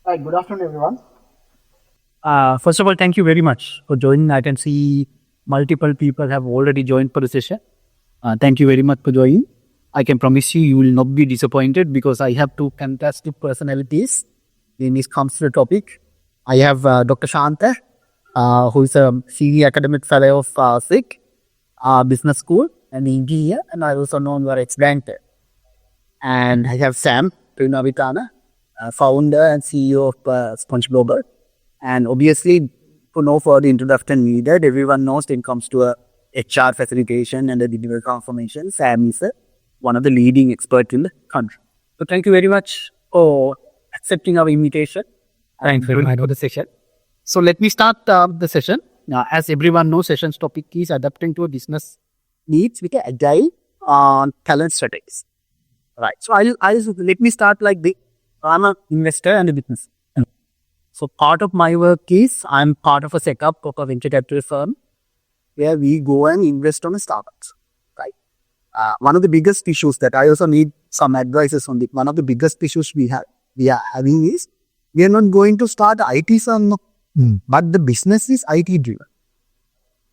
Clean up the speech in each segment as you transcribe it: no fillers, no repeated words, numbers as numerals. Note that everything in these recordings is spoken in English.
Hi, good afternoon, everyone. First of all, thank you very much for joining. I can see multiple people have already joined for the session. Thank you very much for joining. I can promise you, you will not be disappointed because I have two fantastic personalities when it comes to the topic. I have Dr. Shanta, who is a senior academic fellow of SIC Business School and engineer, and I also known for ex-granted. And I have Sam Thrimavithana, founder and CEO of Sponge Global. And obviously, for no further introduction needed, everyone knows when it comes to HR facilitation and the digital transformation, Sam is one of the leading experts in the country. So thank you very much for accepting our invitation. Thanks very much for the session. So let me start the session. Now, as everyone knows, session's topic is adapting to a business needs with agile talent strategies. Right. So I'll let me start like this. I'm an investor and a business. So part of my work is I'm part of a setup of a venture capital firm where we go and invest on startups. Right. One of the biggest issues that I also need some advices on. One of the biggest issues we are having is we are not going to start IT firm, but the business is IT driven.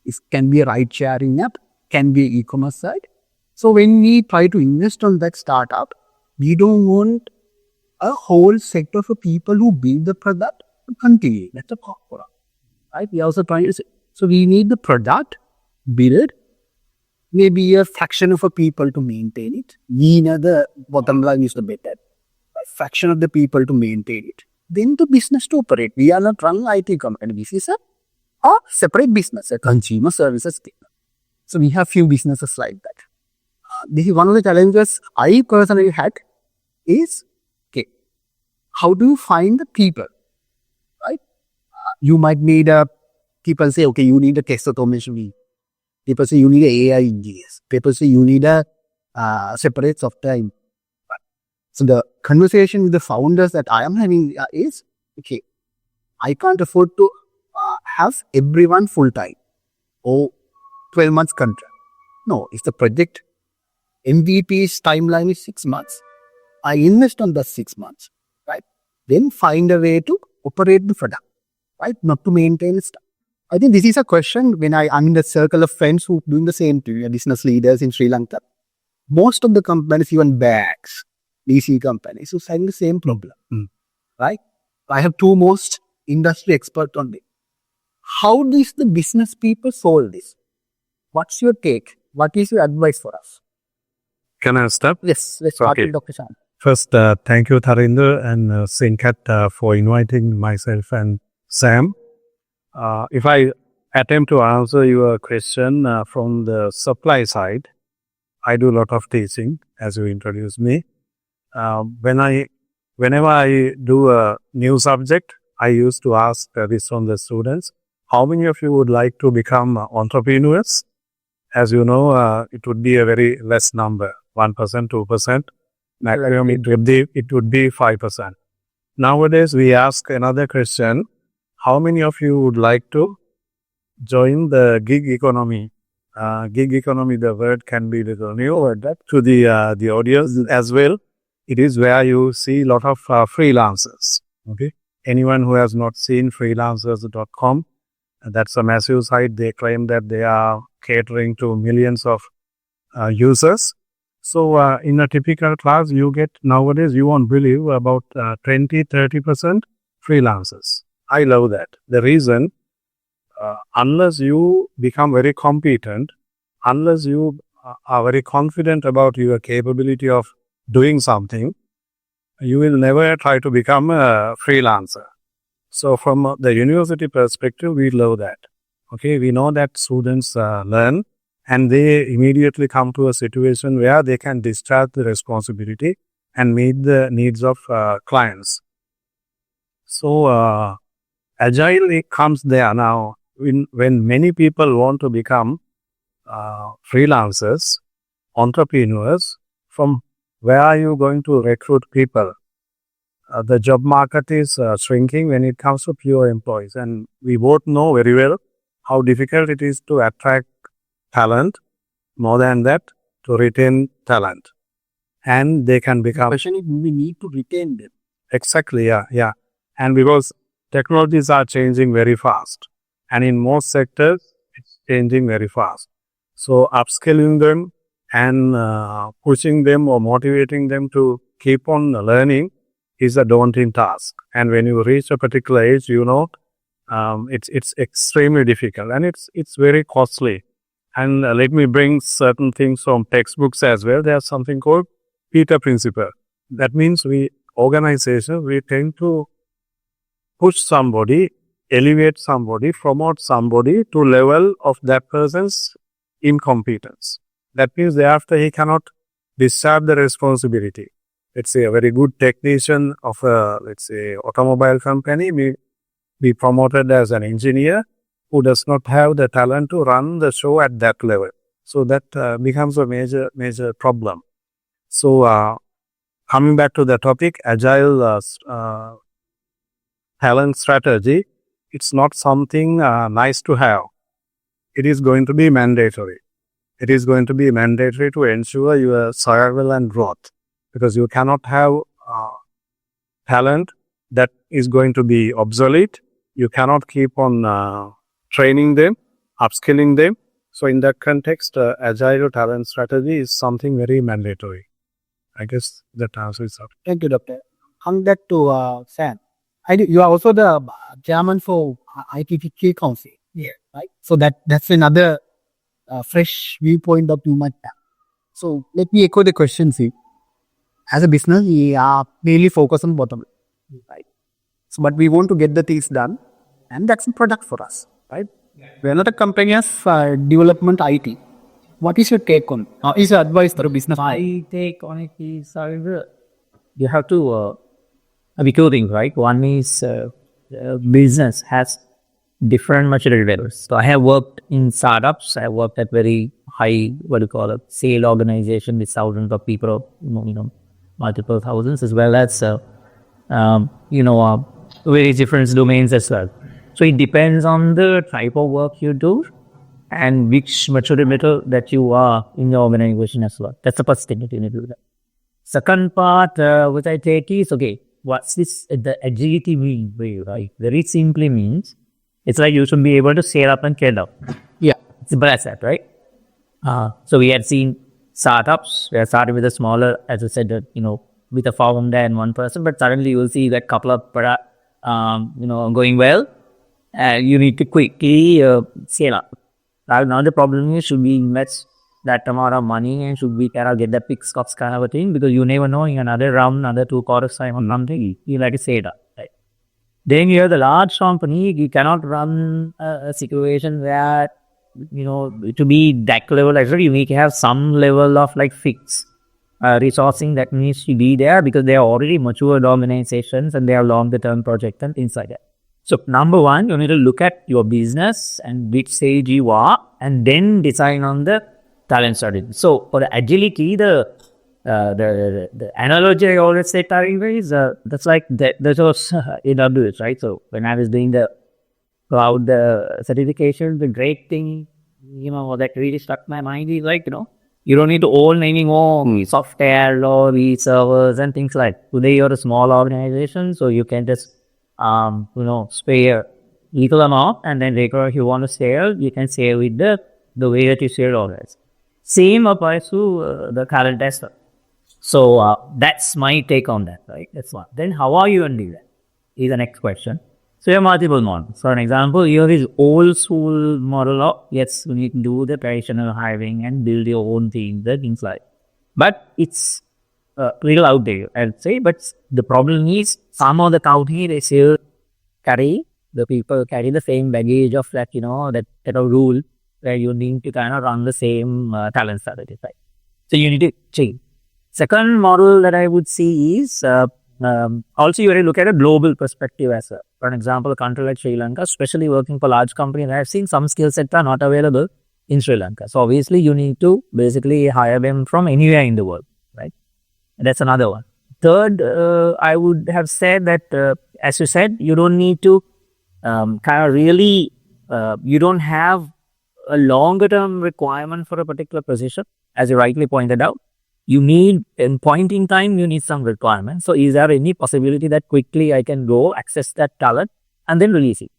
It can be a ride sharing app, can be e-commerce side. So when we try to invest on that startup, we don't want a whole sector of people who build the product to continue. That's a corporate, right? We also trying to say, so we need the product, build it, maybe a fraction of a people to maintain it. We know the bottom line is the better. A fraction of the people to maintain it. Then the business to operate. We are not running IT company. This is a separate business, a consumer services thing. So we have few businesses like that. This is one of the challenges I personally had is, okay, how do you find the people, right? You might need people say, okay, you need a test automation. People say you need a AI engineers. People say you need a separate software. So the conversation with the founders that I am having is, okay, I can't afford to have everyone full time or 12 months contract. No, it's the project. MVP's timeline is 6 months. I invest on the 6 months, right? Then find a way to operate the product, right? Not to maintain stuff. I think this is a question when I'm in the circle of friends who doing the same to business leaders in Sri Lanka. Most of the companies, even banks, DC companies, who having the same problem, right? I have two most industry experts on it. How does the business people solve this? What's your take? What is your advice for us? Can I start? Yes, let's start with Dr. Shanta. First, thank you, Tharinder and Sinkat, for inviting myself and Sam. If I attempt to answer your question from the supply side, I do a lot of teaching, as you introduced me. Whenever I do a new subject, I used to ask this from the students, how many of you would like to become entrepreneurs? As you know, it would be a very less number, 1%, 2%. Maximum it would be 5%. Nowadays, we ask another question, how many of you would like to join the gig economy? Gig economy, the word can be little new to the audience as well. It is where you see a lot of freelancers. Okay, anyone who has not seen freelancers.com, that's a massive site. They claim that they are catering to millions of users. So in a typical class, you get nowadays, you won't believe, about 20-30% freelancers. I love that. The reason, unless you become very competent, unless you are very confident about your capability of doing something, you will never try to become a freelancer. So from the university perspective, we love that. Okay, we know that students learn and they immediately come to a situation where they can discharge the responsibility and meet the needs of clients. So Agile, it comes there now when many people want to become freelancers, entrepreneurs. From where are you going to recruit people? The job market is shrinking when it comes to pure employees, and we both know very well how difficult it is to attract talent. More than that, to retain talent, and they can become. Especially we need to retain them. Exactly, yeah. And because technologies are changing very fast, and in most sectors, it's changing very fast. So upskilling them and pushing them or motivating them to keep on learning is a daunting task. And when you reach a particular age, it's extremely difficult and it's very costly. And let me bring certain things from textbooks as well. There's something called Peter Principle. That means we tend to push somebody, elevate somebody, promote somebody to level of that person's incompetence. That means thereafter he cannot discharge the responsibility. Let's say a very good technician of a, let's say, automobile company may be promoted as an engineer who does not have the talent to run the show at that level. So that becomes a major problem. So coming back to the topic, Agile Talent Strategy, it's not something nice to have. It is going to be mandatory. It is going to be mandatory to ensure your survival and growth, because you cannot have talent that is going to be obsolete. You cannot keep on training them, upskilling them. So in that context, Agile Talent Strategy is something very mandatory. I guess that answers it. Thank you, Doctor. Coming back to Sam, you are also the chairman for ITTK Council. Yeah. Right? So that's another fresh viewpoint that you might have. So let me echo the question, see. As a business, we are mainly focused on bottom line, right? So, but we want to get the things done, and that's a product for us, right? We are not a company of development IT. What is your take on? Is your advice for a business? My take on it is, you have to be two things, right? One is business has different maturity levels. So I have worked in startups. I have worked at very high, sale organization with thousands of people, multiple thousands, as well as very different domains as well. So it depends on the type of work you do and which maturity level that you are in your organization as well. That's the first thing that you need to do. That. Second part, which I take is, okay, what's this, the agility mean for you, right? Very simply means, it's like you should be able to scale up and scale down. Yeah. Simple as that, right? So we had seen startups, we are starting with a smaller, as I said, with a founder and one person, but suddenly you will see that couple of product, going well, and you need to quickly scale up. Now the problem is, should we invest that amount of money and should we kind of get the fixed cost kind of a thing? Because you never know, in another round, another 2 quarters time or something, you like to say that, right? Then you have the large company, you cannot run a situation where, to be that level, actually, you need to have some level of like fixed resourcing that needs to be there, because they are already mature organizations and they have longer term projects and things like that. So number one, you need to look at your business and which stage you are, and then decide on the talent strategy. So for the agility, the analogy I always say is that's like that was AWS, right? So when I was doing the cloud certification, the great thing, that really struck my mind is like, you don't need to own any more software or servers and things like that. Today you're a small organization, so you can just spare little amount, and then later if you want to sell, you can sell with the way that you sell always. Same applies to the current tester. So that's my take on that, right? That's one. Then how are you going to do that? Is the next question. So you have multiple models. For an example, here is old school model of, yes, you need to do the traditional hiring and build your own team, the things like that. But it's little out there, I'd say. But the problem is, some of the company, they still carry the same baggage of that, that rule where you need to kind of run the same talent strategy, right? So you need to change. Second model that I would see is also you have to look at a global perspective as well. For an example, a country like Sri Lanka, especially working for large companies, I have seen some skill sets are not available in Sri Lanka. So obviously you need to basically hire them from anywhere in the world, right? And that's another one. Third, I would have said that, as you said, you don't need to you don't have a longer term requirement for a particular position, as you rightly pointed out. you need, in point in time, you need some requirements. So is there any possibility that quickly I can go access that talent and then release it?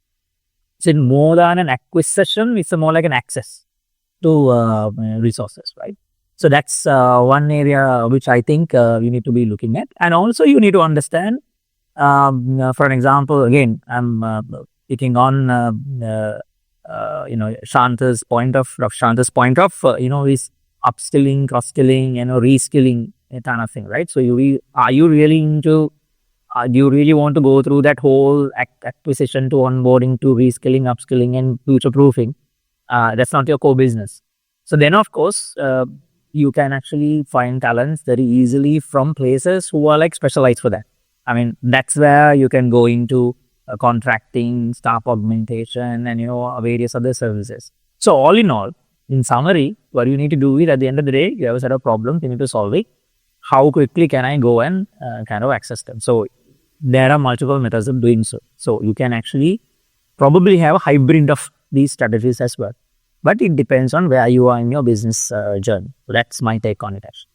It's more than an acquisition, it's more like an access to resources, right? So that's one area which I think you need to be looking at. And also you need to understand, for an example, again, I'm picking on, Shanta's point of is upskilling, cross-skilling, reskilling kind of thing, right? So are you really into, do you really want to go through that whole acquisition to onboarding to reskilling, upskilling, and future proofing? That's not your core business. So then, of course, you can actually find talents very easily from places who are like specialized for that. I mean, that's where you can go into contracting, staff augmentation, and various other services. So all in all, in summary, what you need to do is, at the end of the day, you have a set of problems, you need to solve it. How quickly can I go and kind of access them? So there are multiple methods of doing so. So you can actually probably have a hybrid of these strategies as well. But it depends on where you are in your business journey. So that's my take on it, actually.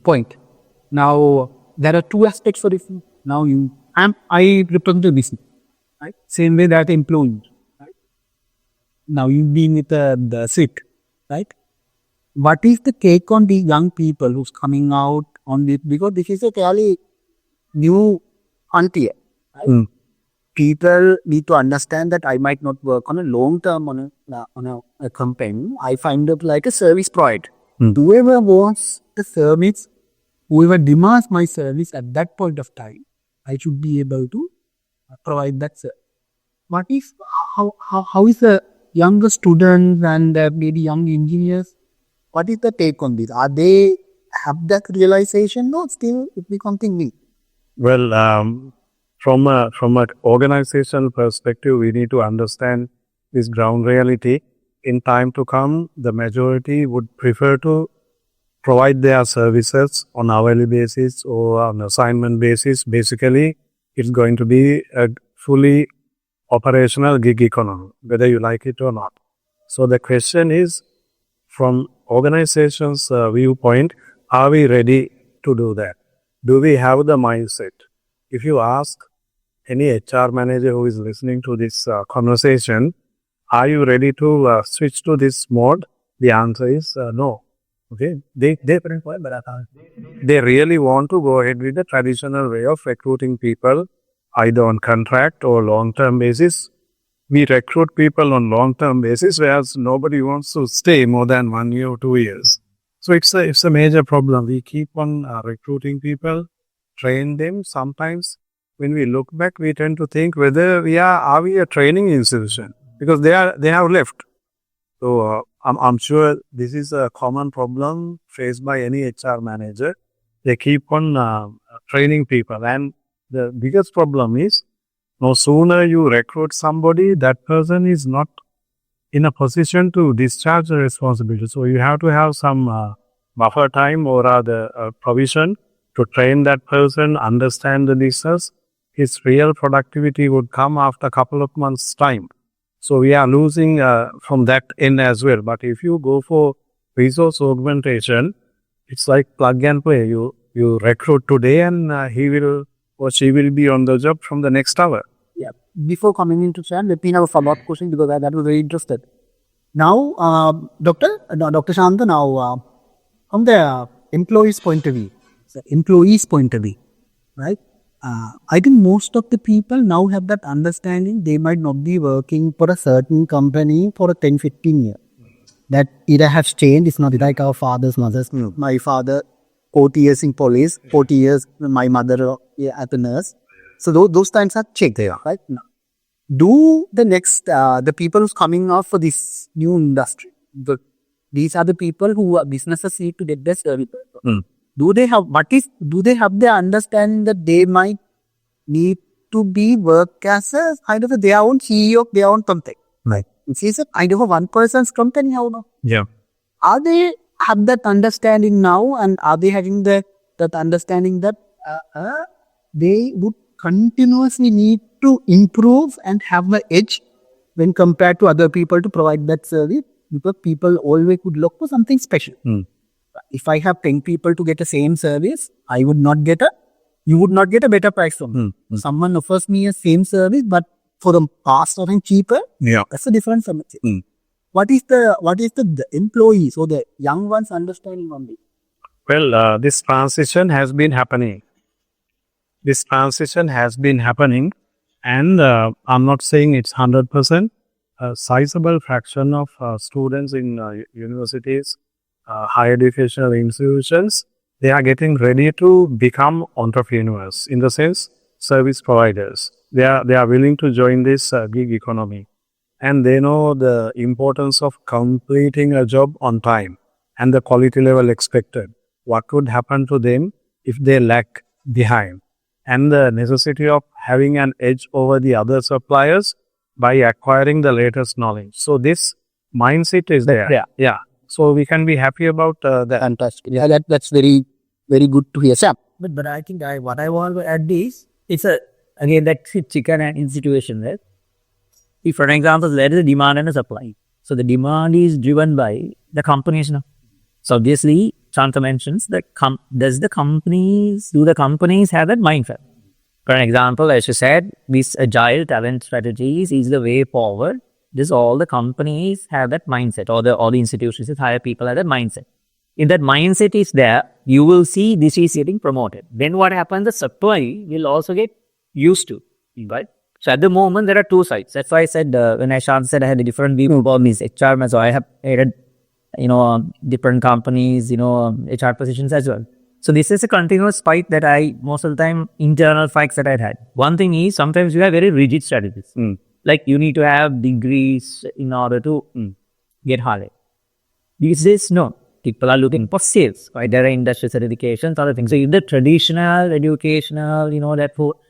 Point. Now, there are two aspects for this. Now, I represent the business, right? Same way that employee, right? Now, you being with the sick, right? What is the take on the young people who's coming out on this? Because this is a fairly new frontier, right? People need to understand that I might not work on a long term on a company. I find it like a service provider. Whoever wants the service, whoever demands my service at that point of time, I should be able to provide that service. What if, how is the younger students and maybe young engineers, what is the take on this? Are they have that realization? No, still it becomes something new. Well, from an organizational perspective, we need to understand this ground reality. In time to come, the majority would prefer to provide their services on hourly basis or on assignment basis. Basically, it's going to be a fully operational gig economy, whether you like it or not. So the question is, from organization's viewpoint, are we ready to do that? Do we have the mindset? If you ask any HR manager who is listening to this conversation, are you ready to switch to this mode? The answer is no. Okay, they really want to go ahead with the traditional way of recruiting people, either on contract or long-term basis. We recruit people on long-term basis, whereas nobody wants to stay more than 1 year or 2 years. So it's a major problem. We keep on recruiting people, train them. Sometimes when we look back, we tend to think whether are we a training institution, because they have left. So I'm sure this is a common problem faced by any HR manager. They keep on training people, and the biggest problem is, no sooner you recruit somebody, that person is not in a position to discharge the responsibility. So you have to have some buffer time or rather provision to train that person, understand the business. His real productivity would come after a couple of months' time. So we are losing from that end as well. But if you go for resource augmentation, it's like plug and play. You recruit today and he will or she will be on the job from the next hour. Yeah. Before coming into chat, let me have a follow-up question because that was very interested. Now, Dr. Shanta, now from the employee's point of view, right? I think most of the people now have that understanding. They might not be working for a certain company for a 10, 15 years. That era has changed. It's not like our fathers, mothers. My father, 40 years in police, 40 years, my mother as a nurse. So those times have changed, right? Now, do the next, the people who's coming out for this new industry, these are the people who are businesses need to get their service. Do they have the understanding that they might need to be work as a kind of their own CEO of their own company? Right. It's a kind of a one person's company, how now? Yeah. Are they have that understanding now, and are they having that understanding that they would continuously need to improve and have an edge when compared to other people to provide that service? because people always would look for something special. If I have 10 people to get the same service, you would not get a better price from me. Someone offers me a same service, but for the past something cheaper, that's a different something. What is the employees or the young ones understanding on this? Well, this transition has been happening. And I'm not saying it's 100%. A sizable fraction of students in universities, higher educational institutions, they are getting ready to become entrepreneurs, in the sense service providers. They are willing to join this gig economy, and they know the importance of completing a job on time and the quality level expected. What could happen to them if they lag behind, and the necessity of having an edge over the other suppliers by acquiring the latest knowledge. So this mindset is there. Yeah. So we can be happy about that. Fantastic. Yeah, that's very, very good to hear, Sam. But I think what I want to add is, it's again that chicken and egg situation there. If, for example, there is a demand and a supply. So the demand is driven by the companies now. So obviously, Shanta mentions that do the companies have that mindset? For example, as you said, this Agile Talent Strategies is the way forward. All the companies have that mindset, or the institutions that hire people have that mindset. If that mindset is there, you will see this is getting promoted. Then what happens? The supply will also get used to, right? So at the moment, there are two sides. That's why I said, when Shanta said I had a different view about this HR, so I have had, different companies, HR positions as well. So this is a continuous fight that most of the time, internal fights that I had. One thing is, sometimes you have very rigid strategies. Like you need to have degrees in order to get hired. These days, no. People are looking for sales, right? There are industry certifications, other things. So if the traditional, educational,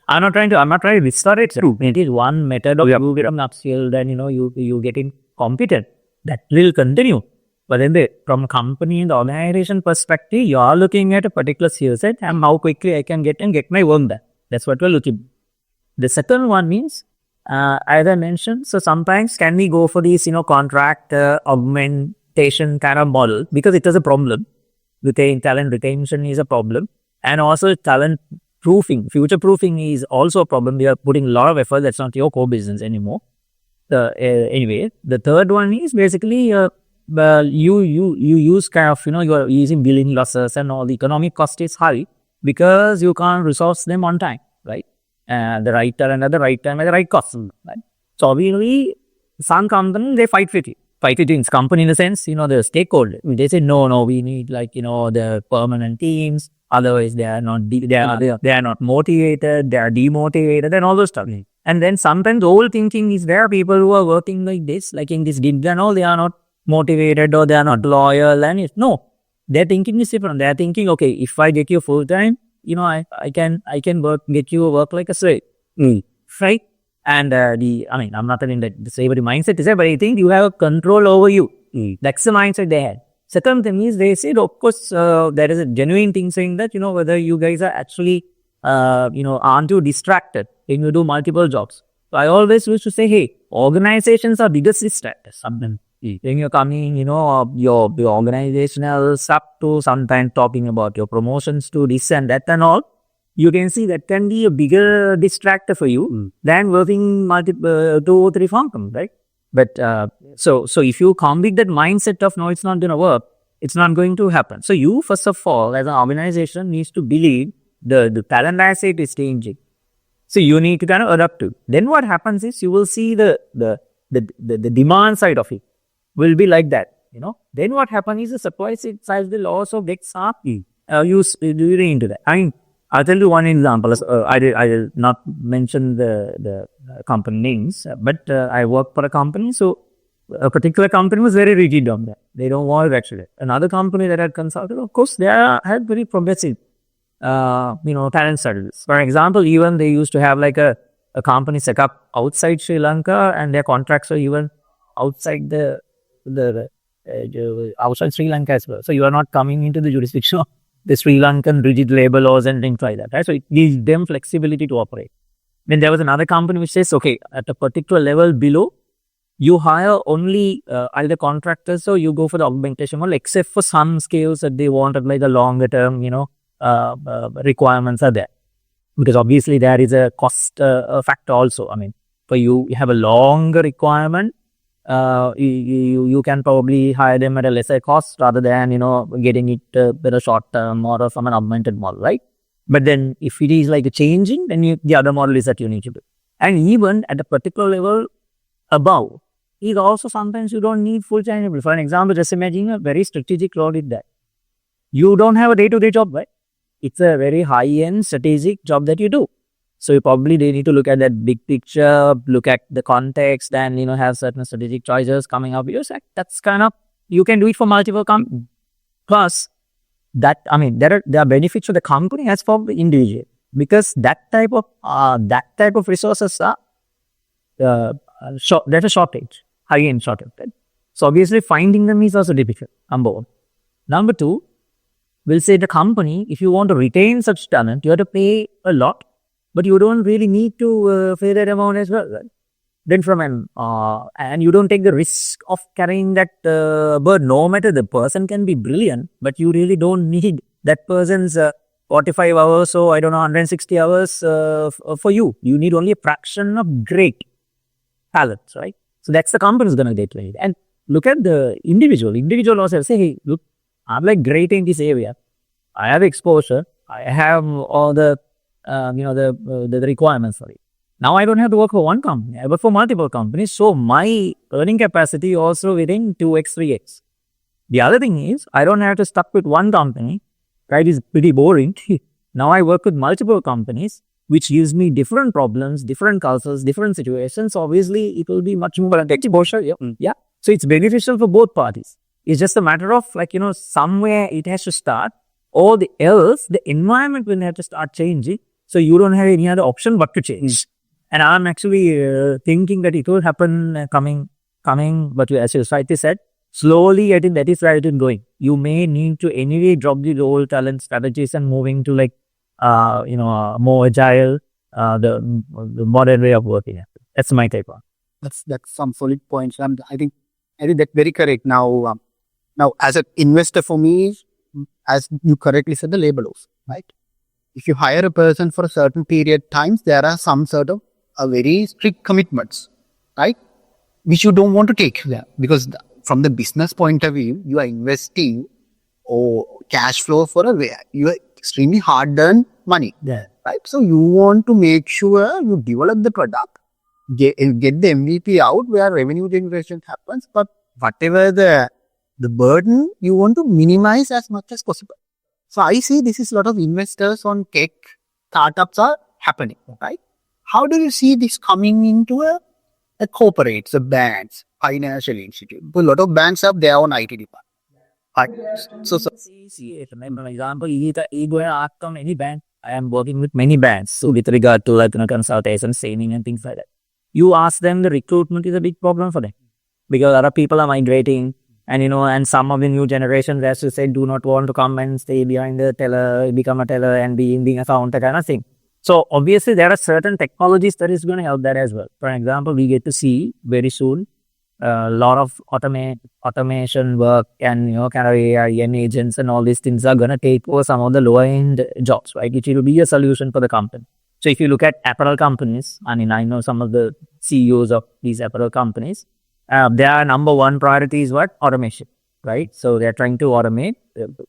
I'm not trying to restore it. It is one method of you get upskilled and, you getting competent. That will continue. But then from company and the organization perspective, you are looking at a particular skill set and how quickly I can get my work done. That's what we're looking at. The second one means, as I mentioned, so sometimes can we go for these, contract augmentation kind of model, because it is a problem. Talent retention is a problem, and also talent proofing, future proofing is also a problem. We are putting a lot of effort. That's not your core business anymore. Anyway, the third one is basically you use kind of, you are using billing losses and all. The economic cost is high because you can't resource them on time, right? The right talent at the right time at the right cost, right? So obviously, some companies, they fight with it. Fight with its company in the sense, the stakeholder. They say, no, we need the permanent teams. Otherwise, they are not motivated, they are demotivated and all those stuff. And then sometimes the whole thinking is there are people who are working like this, like in this gig and all, they are not motivated or they are not loyal. And no, their thinking is different. They are thinking, okay, if I get you full time, I can get you work like a slave, right? And I'm not telling that the slavery mindset is there, but I think you have control over you. That's the mindset they had. Second thing is, they said, of course, there is a genuine thing saying that, whether you guys are actually, aren't you distracted when you do multiple jobs. So I always used to say, hey, organizations are biggest distractors. When you're coming, your organizational stuff to sometimes talking about your promotions to this and that and all, you can see that can be a bigger distractor for you than working multiple 2 or 3 functions, right? But so if you combine that mindset of no, it's not going to work, it's not going to happen. So you, first of all, as an organization, needs to believe the talent asset is changing. So you need to kind of adapt to. Then what happens is you will see the demand side of it will be like that. Then what happens is the supply side will also get up. You really into that. I'll tell you one example. I will not mention the company names, but I work for a company. So a particular company was very rigid on that. They don't want to actually. Another company that had consulted, of course, they had very progressive, talent strategies. For example, even they used to have like a company set up outside Sri Lanka, and their contracts were even outside outside Sri Lanka as well. So you are not coming into the jurisdiction of the Sri Lankan rigid labor laws and things like that, right? So it gives them flexibility to operate. Then there was another company which says, okay, at a particular level below, you hire only either contractors or you go for the augmentation model, except for some skills that they wanted, like the longer term, requirements are there. Because obviously there is a cost factor also. I mean, for you have a longer requirement, you can probably hire them at a lesser cost rather than, getting it with a short term or from an augmented model, right? But then if it is like a changing, then the other model is that you need to do. And even at a particular level above, is also sometimes you don't need full changeable. For an example, just imagine a very strategic role with that. You don't have a day-to-day job, right? It's a very high-end strategic job that you do. So you probably need to look at that big picture, look at the context, and have certain strategic choices coming up. That's kind of, you can do it for multiple companies. Plus, there are benefits for the company as for the individual, because that type of resources are there's a shortage, high-end shortage. Right? So obviously finding them is also difficult. Number one. Number two, we'll say the company, if you want to retain such talent, you have to pay a lot, but you don't really need to pay that amount as well. Right? Then and you don't take the risk of carrying that burden. No matter the person can be brilliant, but you really don't need that person's 45 hours or 160 hours for you. You need only a fraction of great talents, right? So that's the company's going to get paid. And look at the individual. Individual also say, hey, look, I'm like great in this area. I have exposure. I have all the requirements for it. Now I don't have to work for one company. I work for multiple companies. So my earning capacity also within 2x, 3x. The other thing is I don't have to stuck with one company. Right? It's pretty boring. Now I work with multiple companies, which gives me different problems, different cultures, different situations. Obviously, it will be much more exposure. Yeah. So it's beneficial for both parties. It's just a matter of somewhere it has to start, or else the environment will have to start changing. So you don't have any other option but to change. And I'm actually thinking that it will happen coming. But as you rightly said, slowly, I think that is where it is going. You may need to anyway drop the old talent strategies and moving to more agile, the modern way of working. That's my take on. That's some solid points. I think that's very correct. Now, as an investor for me, as you correctly said, the labor laws, right? If you hire a person for a certain period times, there are some sort of very strict commitments, right? Which you don't want to take there, because from the business point of view, you are investing or cash flow for you are extremely hard-earned money, right? So you want to make sure you develop the product, get the MVP out where revenue generation happens, but whatever the burden, you want to minimize as much as possible. So I see this is a lot of investors on tech startups are happening, right? How do you see this coming into a corporates, the banks, financial institutes? A lot of banks have their own IT department. So for example, you go and ask on any bank. I am working with many banks. So with regard to consultation, training and things like that. You ask them, the recruitment is a big problem for them. Because other people are migrating, and some of the new generations, as you said, do not want to come and stay behind the teller, become a teller and being a counter kind of thing. So obviously there are certain technologies that is going to help that as well. For example, we get to see very soon a lot of automation work and kind of AI and agents and all these things are going to take over some of the lower end jobs, right? Which will be a solution for the company. So if you look at apparel companies, I know some of the CEOs of these apparel companies, their number one priority is what? Automation, right? So they're trying to automate.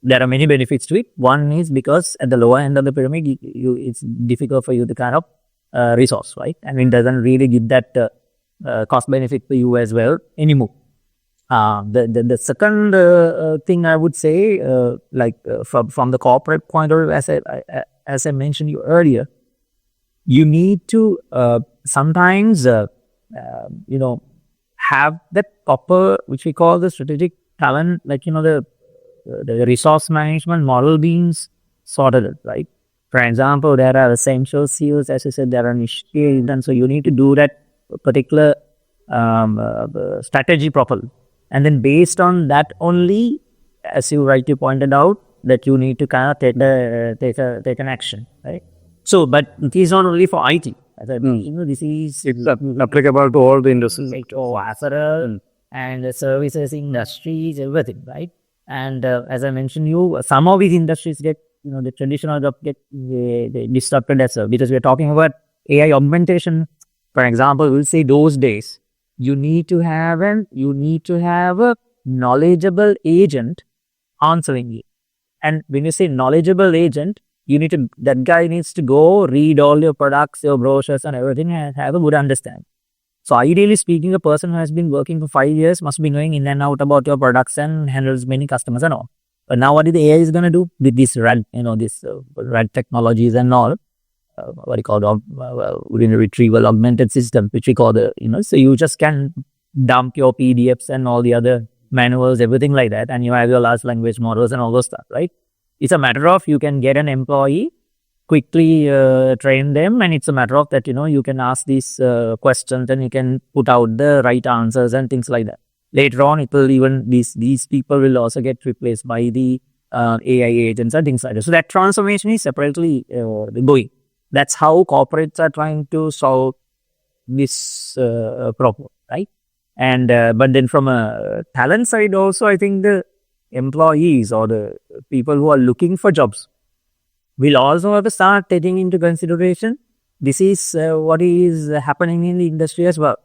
There are many benefits to it. One is because at the lower end of the pyramid, it's difficult for you to kind of resource, right? And it doesn't really give that cost benefit for you as well anymore. The second thing I would say, from the corporate point of view, as I mentioned you earlier, you need to sometimes have that proper, which we call the strategic talent, the resource management model being sorted, right? For example, there are essential skills, as I said, there are niche skills, and so you need to do that particular strategy properly. And then based on that only, as you rightly pointed out, that you need to kind of take an action, right? So, but it is not only for IT. I said, this is It's applicable to all the industries. apparel and services industries, everything, right? And as I mentioned, some of these industries get, the traditional job get disrupted as well, because we're talking about AI augmentation. For example, we'll say those days, you need to have a knowledgeable agent answering you. And when you say knowledgeable agent, that guy needs to go read all your products, your brochures and everything, and have a good understanding. So ideally speaking, a person who has been working for 5 years must be knowing in and out about your products and handles many customers and all. But now what is the AI is going to do with this RAD, RAD technologies and all, what you call retrieval augmented system, which we call so you just can dump your PDFs and all the other manuals, everything like that, and you have your large language models and all those stuff, right? It's a matter of you can get an employee, quickly train them, and it's a matter of that, you can ask these questions and you can put out the right answers and things like that. Later on, it will even, these people will also get replaced by the AI agents and things like that. So that transformation is separately going. That's how corporates are trying to solve this problem, right? And but then from a talent side also, I think the employees or the people who are looking for jobs will also have to start taking into consideration this is what is happening in the industry as well.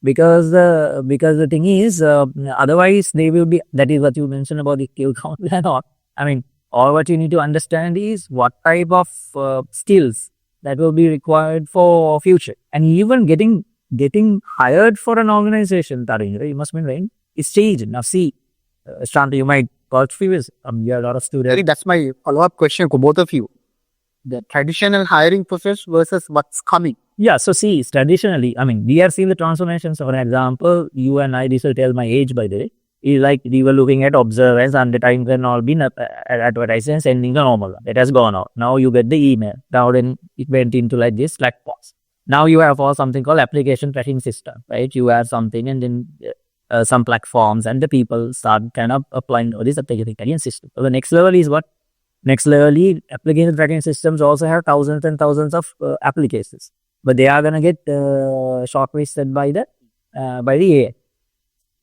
Because the thing is, otherwise they will be, that is what you mentioned about the kill count and all. I mean, all what you need to understand is what type of skills that will be required for future. And even getting hired for an organization, Tarun, you must be right, it's changed. Now see, Shanta, you might call previous, you have a lot of students. That's my follow-up question for both of you. The traditional hiring process versus what's coming. Yeah, so see, traditionally, I mean, we have seen the transformations. For example, you and I, this will tell my age by the way, is like we were looking at observers and the times and all been advertising and sending the normal. It has gone out. Now you get the email. Now then it went into like this Slack box. Now you have all something called application tracking system, right? You have something and then some platforms and the people start kind of applying this application tracking system. So the next level is what? Next level is application tracking systems also have thousands and thousands of applications. But they are going to get shortlisted by the AI.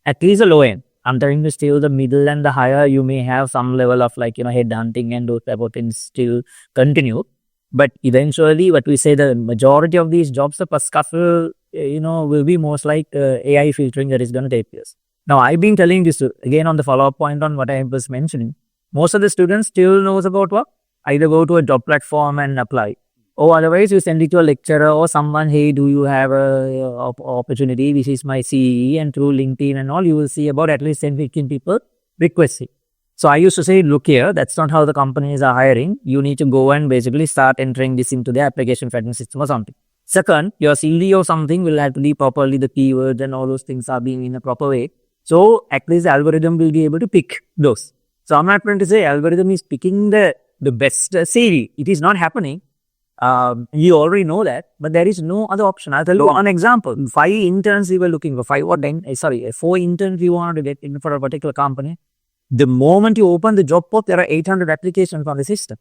At least the low end. I'm telling you, still the middle and the higher, you may have some level of like, head hunting and those type of things still continue. But eventually, what we say, the majority of these jobs, the first couple, will be most like AI filtering that is going to take place. Now, I've been telling this again on the follow-up point on what I was mentioning. Most of the students still knows about what? Either go to a job platform and apply. Or otherwise, you send it to a lecturer or someone, hey, do you have a opportunity? This is my CE, and through LinkedIn and all, you will see about at least 10-15 people requesting. So I used to say, look here, that's not how the companies are hiring. You need to go and basically start entering this into the application tracking system or something. Second, your CV or something will have to be properly, the keywords and all those things are being in a proper way. So at least the algorithm will be able to pick those. So I'm not going to say algorithm is picking the best CV. It is not happening. You already know that, but there is no other option. I'll tell you one example. 5 interns we were looking for, 4 interns we wanted to get in for a particular company. The moment you open the job post, there are 800 applications on the system,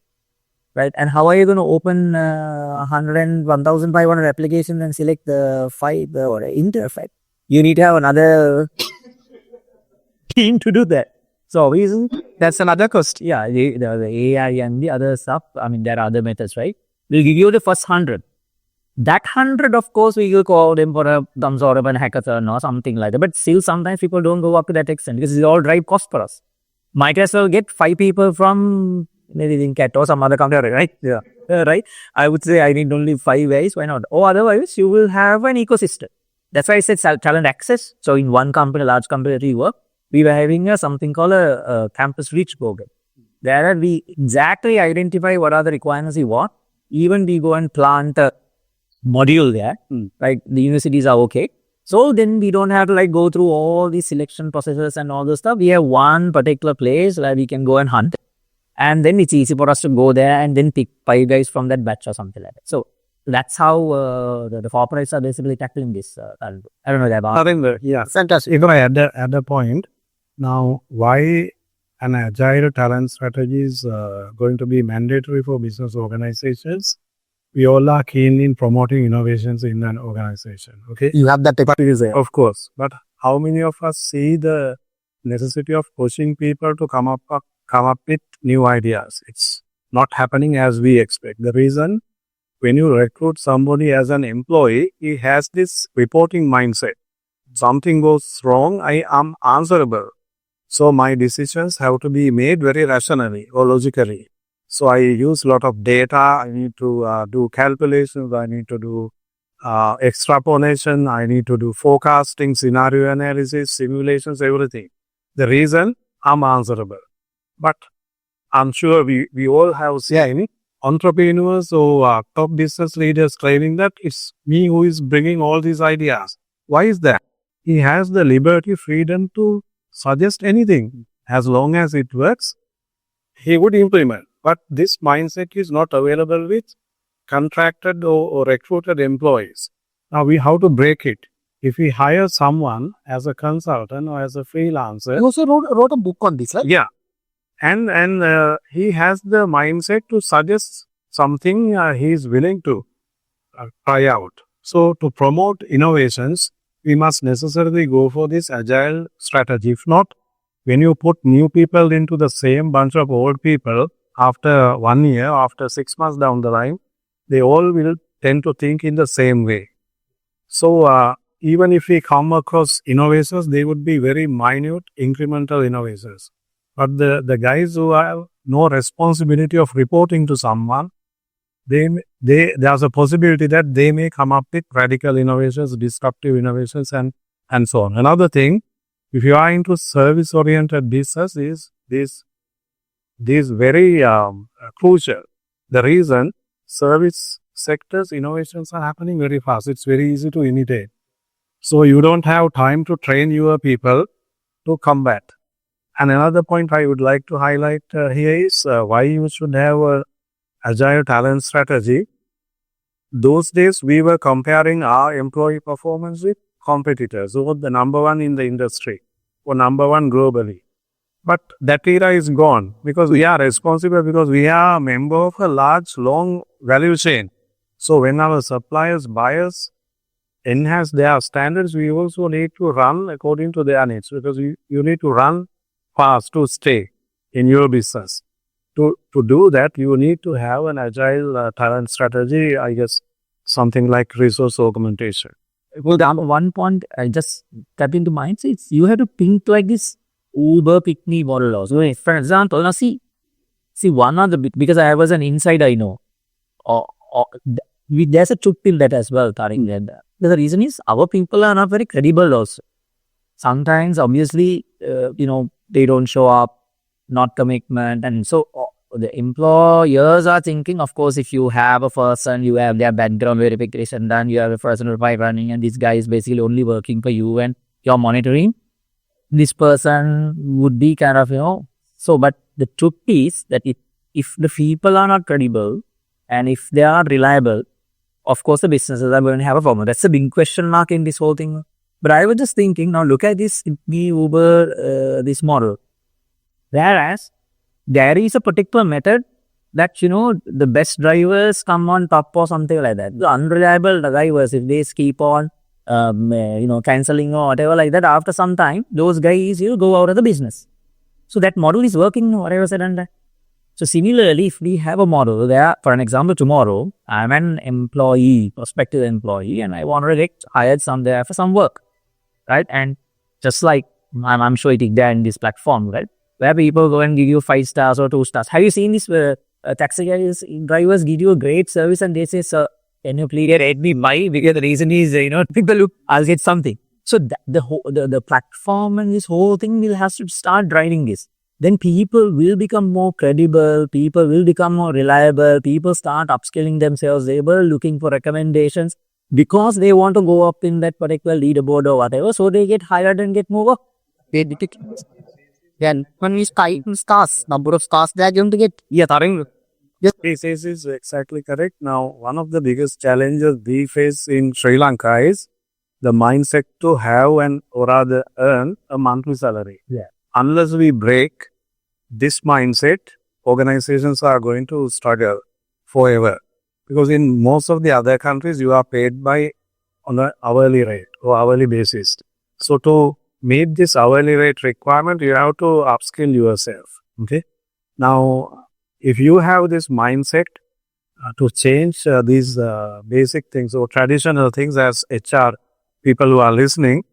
right? And how are you going to open 1,500 applications and select the 5 or interface? You need to have another team to do that. So reason That's another cost. yeah, the AI and the other stuff. I mean, there are other methods, right? We'll give you the first 100. That 100, of course, we will call them for some sort of a hackathon or something like that. But still, sometimes people don't go up to that extent because it's all drive cost for us. Might as well get 5 people from maybe Cat or some other company, right? Yeah, right. I would say I need only 5 guys. Why not? Or otherwise, you will have an ecosystem. That's why I said talent access. So in one company, large company that we work, we were having something called a campus reach program. There we exactly identify what are the requirements we want. Even we go and plant a module there, like the universities are okay. So then we don't have to like go through all these selection processes and all this stuff. We have one particular place where we can go and hunt. And then it's easy for us to go there and then pick 5 guys from that batch or something like that. So that's how the corporates are basically tackling this. I don't know that. Yeah. Fantastic. If I add a point, now why an agile talent strategy is going to be mandatory for business organizations we all are keen in promoting innovations in an organization. Okay. You have that experience there. Of course. But how many of us see the necessity of pushing people to come up with new ideas? It's not happening as we expect. The reason, when you recruit somebody as an employee, he has this reporting mindset. Something goes wrong, I am answerable. So my decisions have to be made very rationally or logically. So I use a lot of data. I need to do calculations. I need to do extrapolation. I need to do forecasting, scenario analysis, simulations, everything. The reason, I'm answerable. But I'm sure we all have seen entrepreneurs or top business leaders claiming that it's me who is bringing all these ideas. Why is that? He has the liberty, freedom to suggest anything. As long as it works, he would implement. But this mindset is not available with contracted or recruited employees. Now we have to break it. If we hire someone as a consultant or as a freelancer, You also wrote a book on this, right? yeah, and he has the mindset to suggest something he is willing to try out. So to promote innovations, we must necessarily go for this agile strategy. If not, when you put new people into the same bunch of old people, after 1 year, after 6 months down the line, they all will tend to think in the same way. So even if we come across innovations, they would be very minute, incremental innovations. But the guys who have no responsibility of reporting to someone, there's a possibility that they may come up with radical innovations, disruptive innovations, and so on. Another thing, if you are into service-oriented business, is this very crucial. The reason, service sectors innovations are happening very fast. It's very easy to imitate. So you don't have time to train your people to combat. And another point I would like to highlight here is why you should have a agile talent strategy. Those days we were comparing our employee performance with competitors who were the number one in the industry or number one globally. But that era is gone because we are responsible, because we are a member of a large, long value chain. So when our suppliers, buyers enhance their standards, we also need to run according to their needs, because you need to run fast to stay in your business. To do that, you need to have an agile talent strategy, I guess, something like resource augmentation. Well, the one point I just tap into mind, it's you have to think like this Uber pick me model also. For example, now see one of the bit, because I was an insider, I know. There's a truth in that as well, Tarik. The reason is our people are not very credible also. Sometimes, obviously, they don't show up, not commitment, and so the employers are thinking, of course, if you have a person, you have their background verification done, you have a personal file running, and this guy is basically only working for you and you're monitoring, this person would be kind of, so, but the truth is that if the people are not credible and if they are reliable, of course, the businesses are going to have a problem. That's a big question mark in this whole thing. But I was just thinking, now look at this Uber, this model. Whereas there is a particular method that, the best drivers come on top or something like that. The unreliable drivers, if they keep on, cancelling or whatever like that, after some time, those guys, go out of the business. So that model is working, whatever said and done. So similarly, if we have a model there, for an example, tomorrow, I'm an employee, prospective employee, and I want to get hired somewhere for some work, right? And just like, I'm sure it is there in this platform, right? Where people go and give you 5 stars or 2 stars. Have you seen this? Taxi drivers give you a great service and they say, sir, can you please rate me by? Because the reason is, people look, I'll get something. So the platform and this whole thing will have to start driving this. Then people will become more credible, people will become more reliable, people start upskilling themselves, they were looking for recommendations because they want to go up in that particular leaderboard or whatever, so they get hired and get more work. Then when we stars, number of stars they are going to get. Yeah, Taring. Yes, this is exactly correct. Now, one of the biggest challenges we face in Sri Lanka is the mindset to have or rather earn a monthly salary. Yeah. Unless we break this mindset, organizations are going to struggle forever. Because in most of the other countries, you are paid by on an hourly rate or hourly basis. So to meet this hourly rate requirement, you have to upskill yourself. Okay. Now, if you have this mindset to change these basic things or traditional things as HR people who are listening,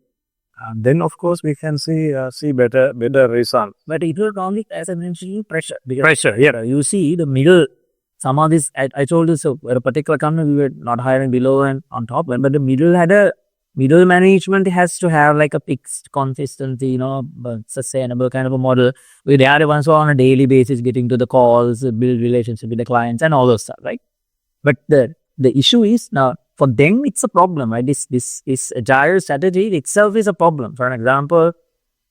then of course we can see better results. But it will come with, as I mentioned, pressure. Because, Pressure, yeah. you see the middle, some of this, I told you, so at a particular company, we were not hiring below and on top, but the middle management has to have like a fixed consistency, sustainable kind of a model. They are the ones who are on a daily basis getting to the calls, build relationship with the clients and all those stuff, right? But the issue is now for them, it's a problem, right? This agile strategy itself is a problem. For an example,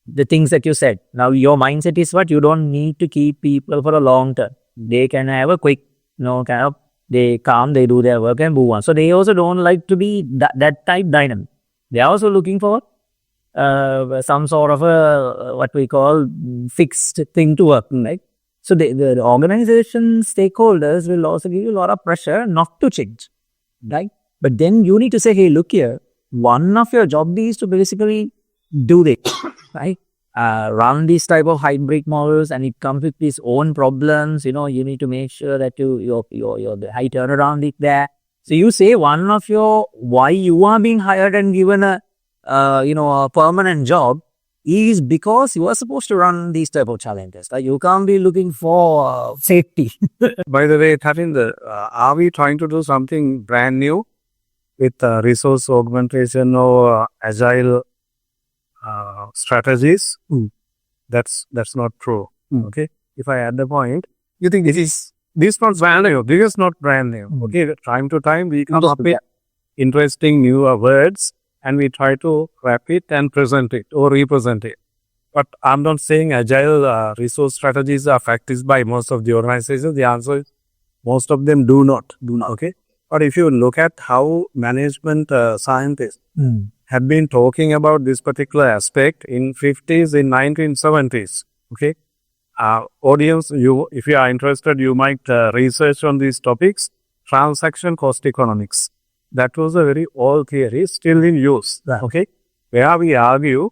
the things that you said, now your mindset is what? You don't need to keep people for a long term. They can have a quick, they come, they do their work and move on. So they also don't like to be that type dynamic. They are also looking for some sort of a, what we call fixed thing to work, right? So the organization stakeholders will also give you a lot of pressure not to change, right? But then you need to say, hey, look here, one of your job is to basically do this, right? Run these type of hybrid models, and it comes with its own problems. You need to make sure that your the high turnaround is there. So you say one of your why you are being hired and given a permanent job is because you are supposed to run these type of challenges. Like you can't be looking for safety. By the way, are we trying to do something brand new with resource augmentation or agile strategies? That's not true. Okay. If I add the point, you think this is not brand new. This is not brand new. Okay. Time to time we come up with interesting new words and we try to wrap it and present it or represent it. But I'm not saying agile resource strategies are practiced by most of the organizations. The answer is most of them do not. Okay. But if you look at how management scientists have been talking about this particular aspect in 50s, in 1970s, okay. Audience, if you are interested, you might research on these topics. Transaction cost economics. That was a very old theory, still in use. Okay, where we argue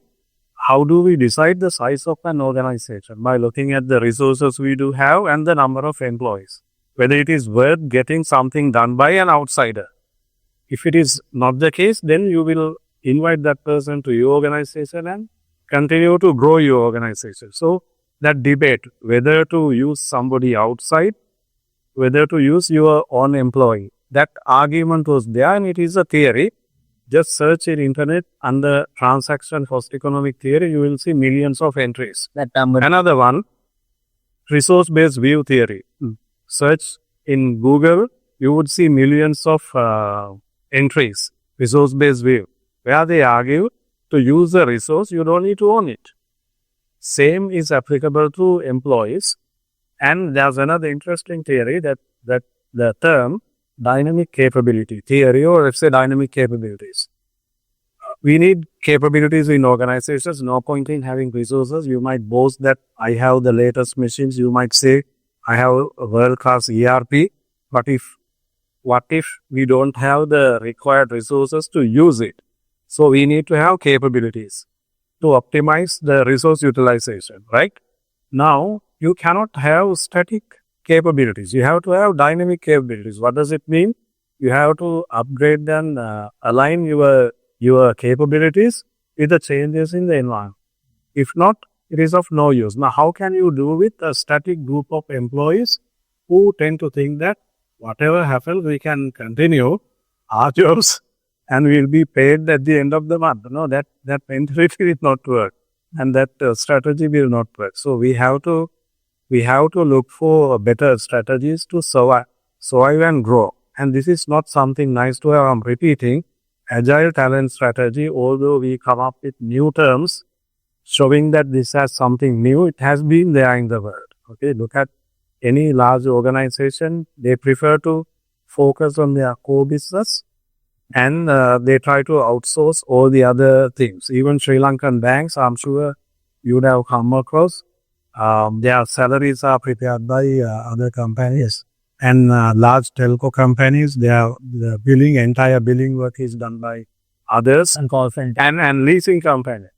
how do we decide the size of an organization by looking at the resources we do have and the number of employees. Whether it is worth getting something done by an outsider. If it is not the case, then you will invite that person to your organization and continue to grow your organization. So that debate, whether to use somebody outside, whether to use your own employee, that argument was there and it is a theory. Just search in internet under transaction cost economic theory, you will see millions of entries. Another one, resource-based view theory. Search in Google, you would see millions of entries, resource-based view, where they argue to use the resource, you don't need to own it. Same is applicable to employees. And there's another interesting theory that the term dynamic capability theory, or let's say dynamic capabilities. We need capabilities in organizations. No point in having resources. You might boast that I have the latest machines. You might say I have a world-class ERP. But what if we don't have the required resources to use it? So we need to have capabilities to optimize the resource utilization, right? Now, you cannot have static capabilities. You have to have dynamic capabilities. What does it mean? You have to upgrade and align your capabilities with the changes in the environment. If not, it is of no use. Now, how can you do with a static group of employees who tend to think that whatever happens, we can continue our jobs and we'll be paid at the end of the month? No, that mentality will not work, and that strategy will not work. So we have to look for better strategies to survive and grow. And this is not something nice to have. I'm repeating, Agile Talent Strategy, although we come up with new terms showing that this has something new, it has been there in the world. Okay, look at any large organization, they prefer to focus on their core business and they try to outsource all the other things. Even Sri Lankan banks, I'm sure you would have come across, their salaries are prepared by other companies And large telco companies, the entire billing work is done by others, And call center. and leasing companies.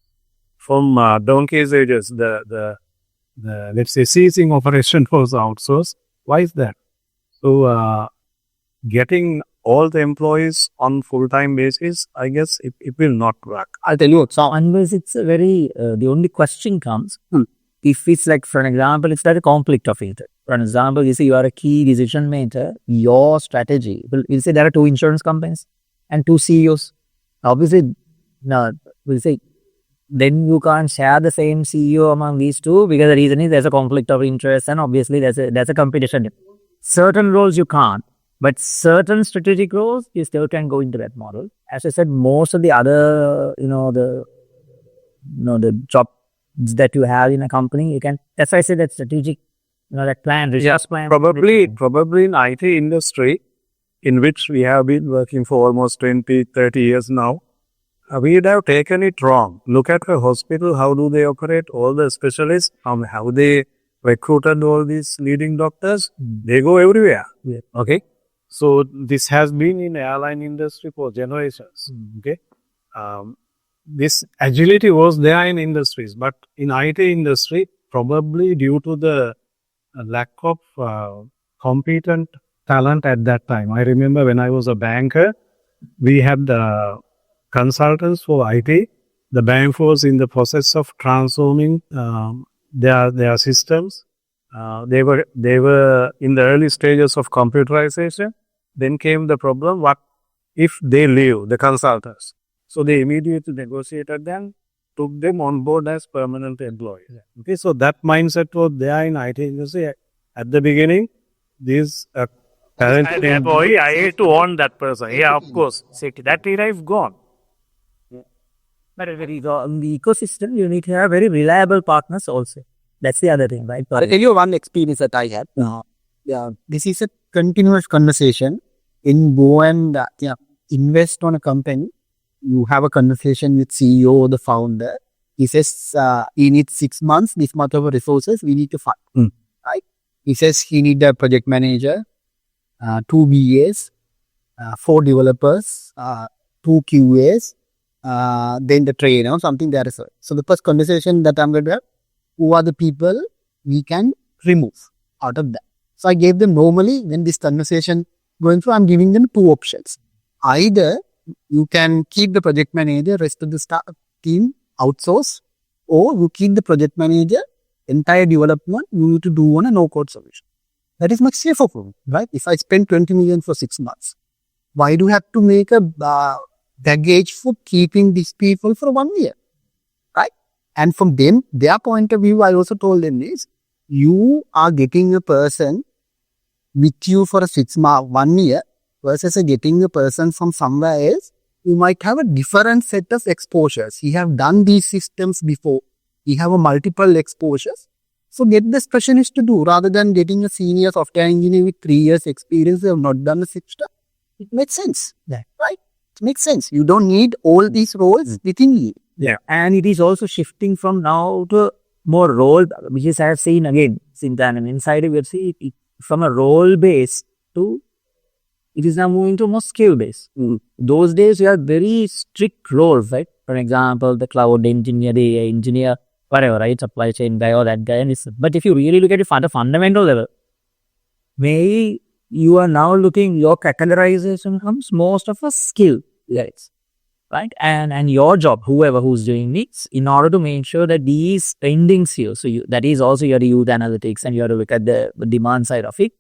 From donkey's ages, the let's say seizing operation was outsourced. Why is that? So getting all the employees on full-time basis, I guess it will not work. I'll tell you, so unless it's a very, the only question comes, if it's like, for an example, it's like a conflict of interest. For an example, you say you are a key decision maker, your strategy, we'll say there are two insurance companies and two CEOs. Obviously, no, we'll say, then you can't share the same CEO among these two because the reason is there's a conflict of interest and obviously there's a competition. Certain roles you can't, but certain strategic roles you still can go into that model. As I said, most of the other, the jobs that you have in a company, you can, that's why I said that strategic, that plan, resource plan. Probably in IT industry, in which we have been working for almost 20, 30 years now, we'd have taken it wrong. Look at a hospital, how do they operate, all the specialists, how they recruited all these leading doctors, they go everywhere. Yeah. Okay. So this has been in airline industry for generations. Okay. This agility was there in industries, but in IT industry, probably due to the lack of competent talent at that time. I remember when I was a banker, we had consultants for IT. The bank was in the process of transforming their systems. They were in the early stages of computerization. Then came the problem: what if they leave, the consultants? So they immediately negotiated them, took them on board as permanent employees. Okay, so that mindset was there in IT industry at the beginning. These talented employee, I hate to own that person. Yeah, of course. That era is gone. But in the ecosystem, you need to have very reliable partners also. That's the other thing, right? I'll tell you one experience that I had. This is a continuous conversation. In go and invest on a company, you have a conversation with CEO or the founder. He says he needs 6 months, this much of resources we need to fund. Right? He says he needs a project manager, 2 BAs, 4 developers, 2 QAs, then the trainer, something there is. So the first conversation that I'm going to have, who are the people we can remove out of that? So I gave them, normally when this conversation going through, I'm giving them 2 options. Either you can keep the project manager, rest of the staff team outsource, or you keep the project manager, entire development you need to do on a no-code solution. That is much safer for me, right? If I spend 20 million for 6 months, why do you have to make a baggage for keeping these people for 1 year, right? And from them, their point of view, I also told them is, you are getting a person with you for 1 year versus getting a person from somewhere else. You might have a different set of exposures. He have done these systems before. He have a multiple exposures. So get the specialist to do rather than getting a senior software engineer with 3 years experience. They have not done the system. It makes sense, right? It makes sense. You don't need all these roles within you. Yeah. And it is also shifting from now to more role, which is I have seen again, Sintan and inside we see it from a role base to it is now moving to more skill base. Those days you have very strict roles, right? For example, the cloud engineer, the AI engineer, whatever, right? Supply chain guy or that guy. But if you really look at it from the fundamental level, maybe you are now looking, your categorization comes most of a skill, right? And your job, whoever who's doing this, in order to make sure that these trending skills, so that is also you have to use analytics and you have to look at the demand side of it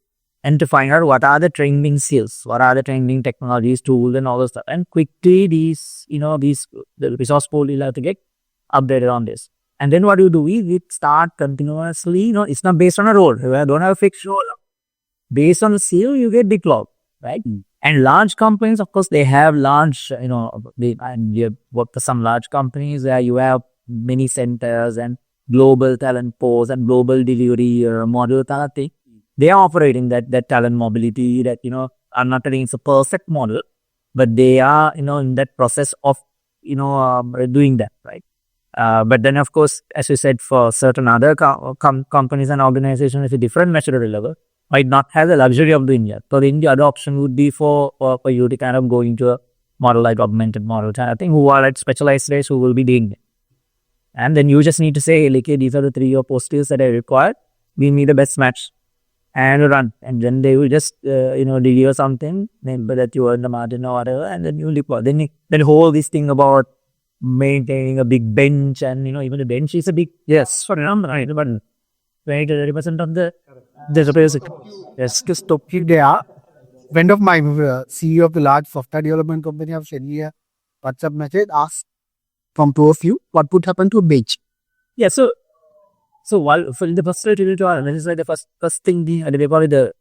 and to find out what are the trending skills, what are the trending technologies, tools and all the stuff. And quickly the resource pool will have to get updated on this. And then what you do is it start continuously, it's not based on a role. You don't have a fixed role. Based on the skill, you get deployed, right? And large companies, of course, they have large, and you work for some large companies where you have many centers and global talent pools and global delivery model kind of thing. They are operating that talent mobility that, I'm not telling it's a perfect model, but they are, in that process of, doing that, right? But then, of course, as you said, for certain other companies and organizations, it's a different maturity level. might not have the luxury of doing that. So then the other option would be for you to kind of go into a model like augmented model kind of thing, who are like specialized race who will be doing it. And then you just need to say, like, okay, these are the 3 or 4 skills that I require. We need the best match and run. And then they will just, deliver something, then but that you earn the margin or whatever, and then you deploy. Then whole this thing about maintaining a big bench, and even the bench is a big, yes, for example, right, but 20 to 30% of the capacity. Yes. To stop you there, friend of mine, CEO of the large software development company, have sent me a WhatsApp message, asked from 2 of you, what would happen to a bench? Yeah, so while for the first you need to analyze like the first thing they call it the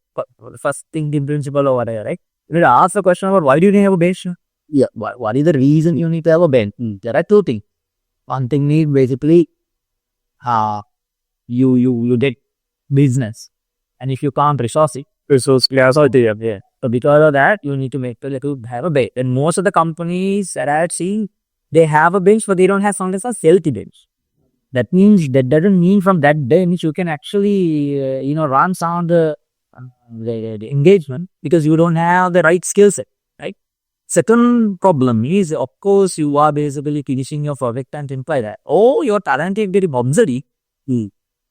first thing in principle or whatever, right? You need to ask the question about why do you need to have a bench? Yeah, what is the reason you need to have a bench? There are 2 things. One thing is basically you get business, and if you can't resource it, yeah. So because of that, you need to make sure that you have a bench. And most of the companies that I had seen, they have a bench, but they don't have something as a healthy bench. That doesn't mean from that bench you can actually run some of the engagement, because you don't have the right skill set, right? Second problem is, of course, you are basically finishing your project and things like that. Or your talent is very obsolete.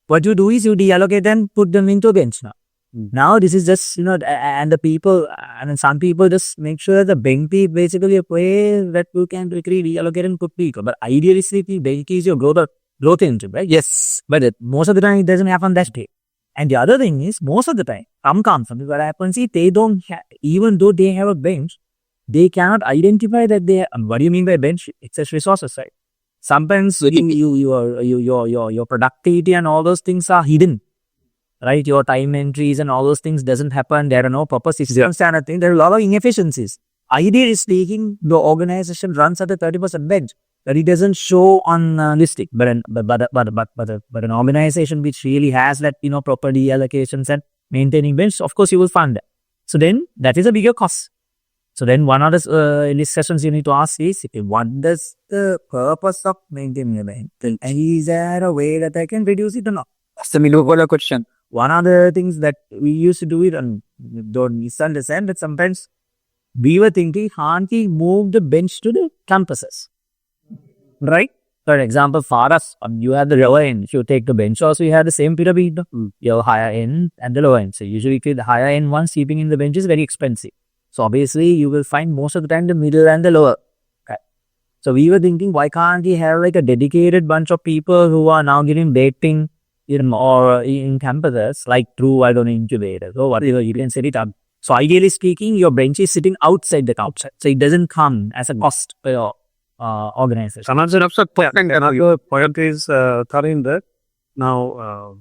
What you do is you deallocate and put them into a bench now. Now this is just, and the people, and some people just make sure the bench is basically a way that you can quickly reallocate and put people. But ideally, bench is your growth engine, right? Yes. But most of the time it doesn't happen that way. And the other thing is, most of the time, some companies, what happens is they don't even though they have a bench, they cannot identify that they what do you mean by bench? Excess resources, right? Sometimes your productivity and all those things are hidden, right? Your time entries and all those things doesn't happen. There are no proper systems and a thing. There are a lot of inefficiencies. Ideally speaking, the organization runs at a 30% bench, that it doesn't show on listing. But an organization which really has that proper deallocations and maintaining bench, of course you will fund that. So then that is a bigger cost. So then one of the in these sessions you need to ask is, what does the purpose of maintaining a bench? And is there a way that I can reduce it or not? That's the million-dollar question. One of the things that we used to do it, and don't misunderstand that sometimes we were thinking, can't we move the bench to the campuses? Right? For example, for us, you have the lower end. If you take the bench also, you have the same pyramid. You have higher end and the lower end. So usually the higher end one, sleeping in the bench is very expensive. So obviously you will find most of the time the middle and the lower. Okay. So we were thinking, why can't we have like a dedicated bunch of people who are now giving dating or in campuses, like through, I don't know, incubators or whatever, you can set it up. So ideally speaking, your bench is sitting outside the campus. So it doesn't come as a cost for your organization. Another point is, Karin, that now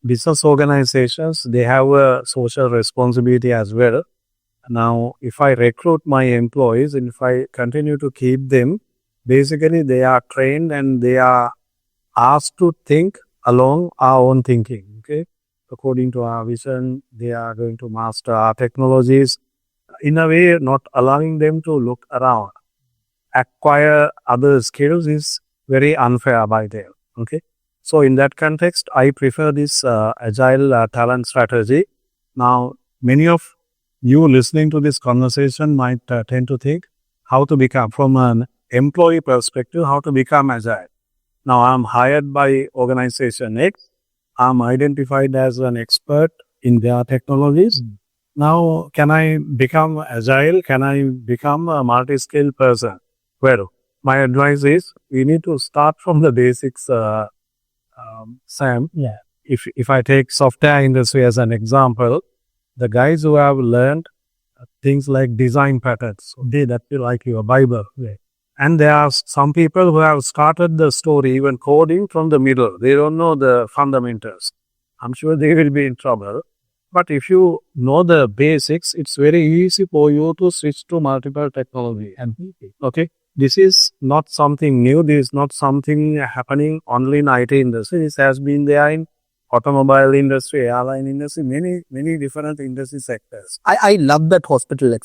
business organizations, they have a social responsibility as well. Now, if I recruit my employees and if I continue to keep them, basically they are trained and they are asked to think along our own thinking. Okay, according to our vision, they are going to master our technologies. In a way, not allowing them to look around, acquire other skills is very unfair by them. Okay, so in that context, I prefer this agile talent strategy. Now, many of you listening to this conversation might tend to think how to become, from an employee perspective, how to become agile. Now, I'm hired by organization X. I'm identified as an expert in their technologies. Now, can I become agile? Can I become a multi-skilled person? Well, my advice is we need to start from the basics, Sam. Yeah. If I take software industry as an example, the guys who have learned things like design patterns, okay, that be like your Bible. Yeah. And there are some people who have started the story, even coding from the middle. They don't know the fundamentals. I'm sure they will be in trouble. But if you know the basics, it's very easy for you to switch to multiple technology. Okay, this is not something new. This is not something happening only in IT industry. This has been there in automobile industry, airline industry, many different industry sectors. I love that hospital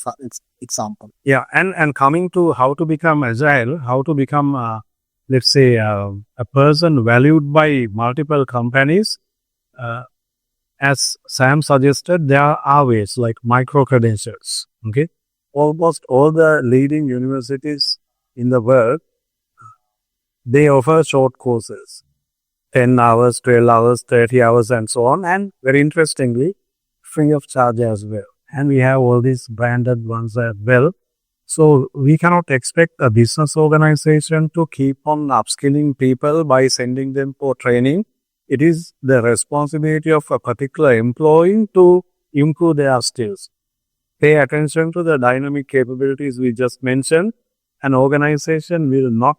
example. Yeah, and coming to how to become agile, how to become, let's say, a person valued by multiple companies, as Sam suggested, there are ways like micro credentials. Okay, almost all the leading universities in the world, they offer short courses, 10 hours, 12 hours, 30 hours, and so on. And very interestingly, free of charge as well. And we have all these branded ones as well. So we cannot expect a business organization to keep on upskilling people by sending them for training. It is the responsibility of a particular employee to improve their skills. Pay attention to the dynamic capabilities we just mentioned. An organization will not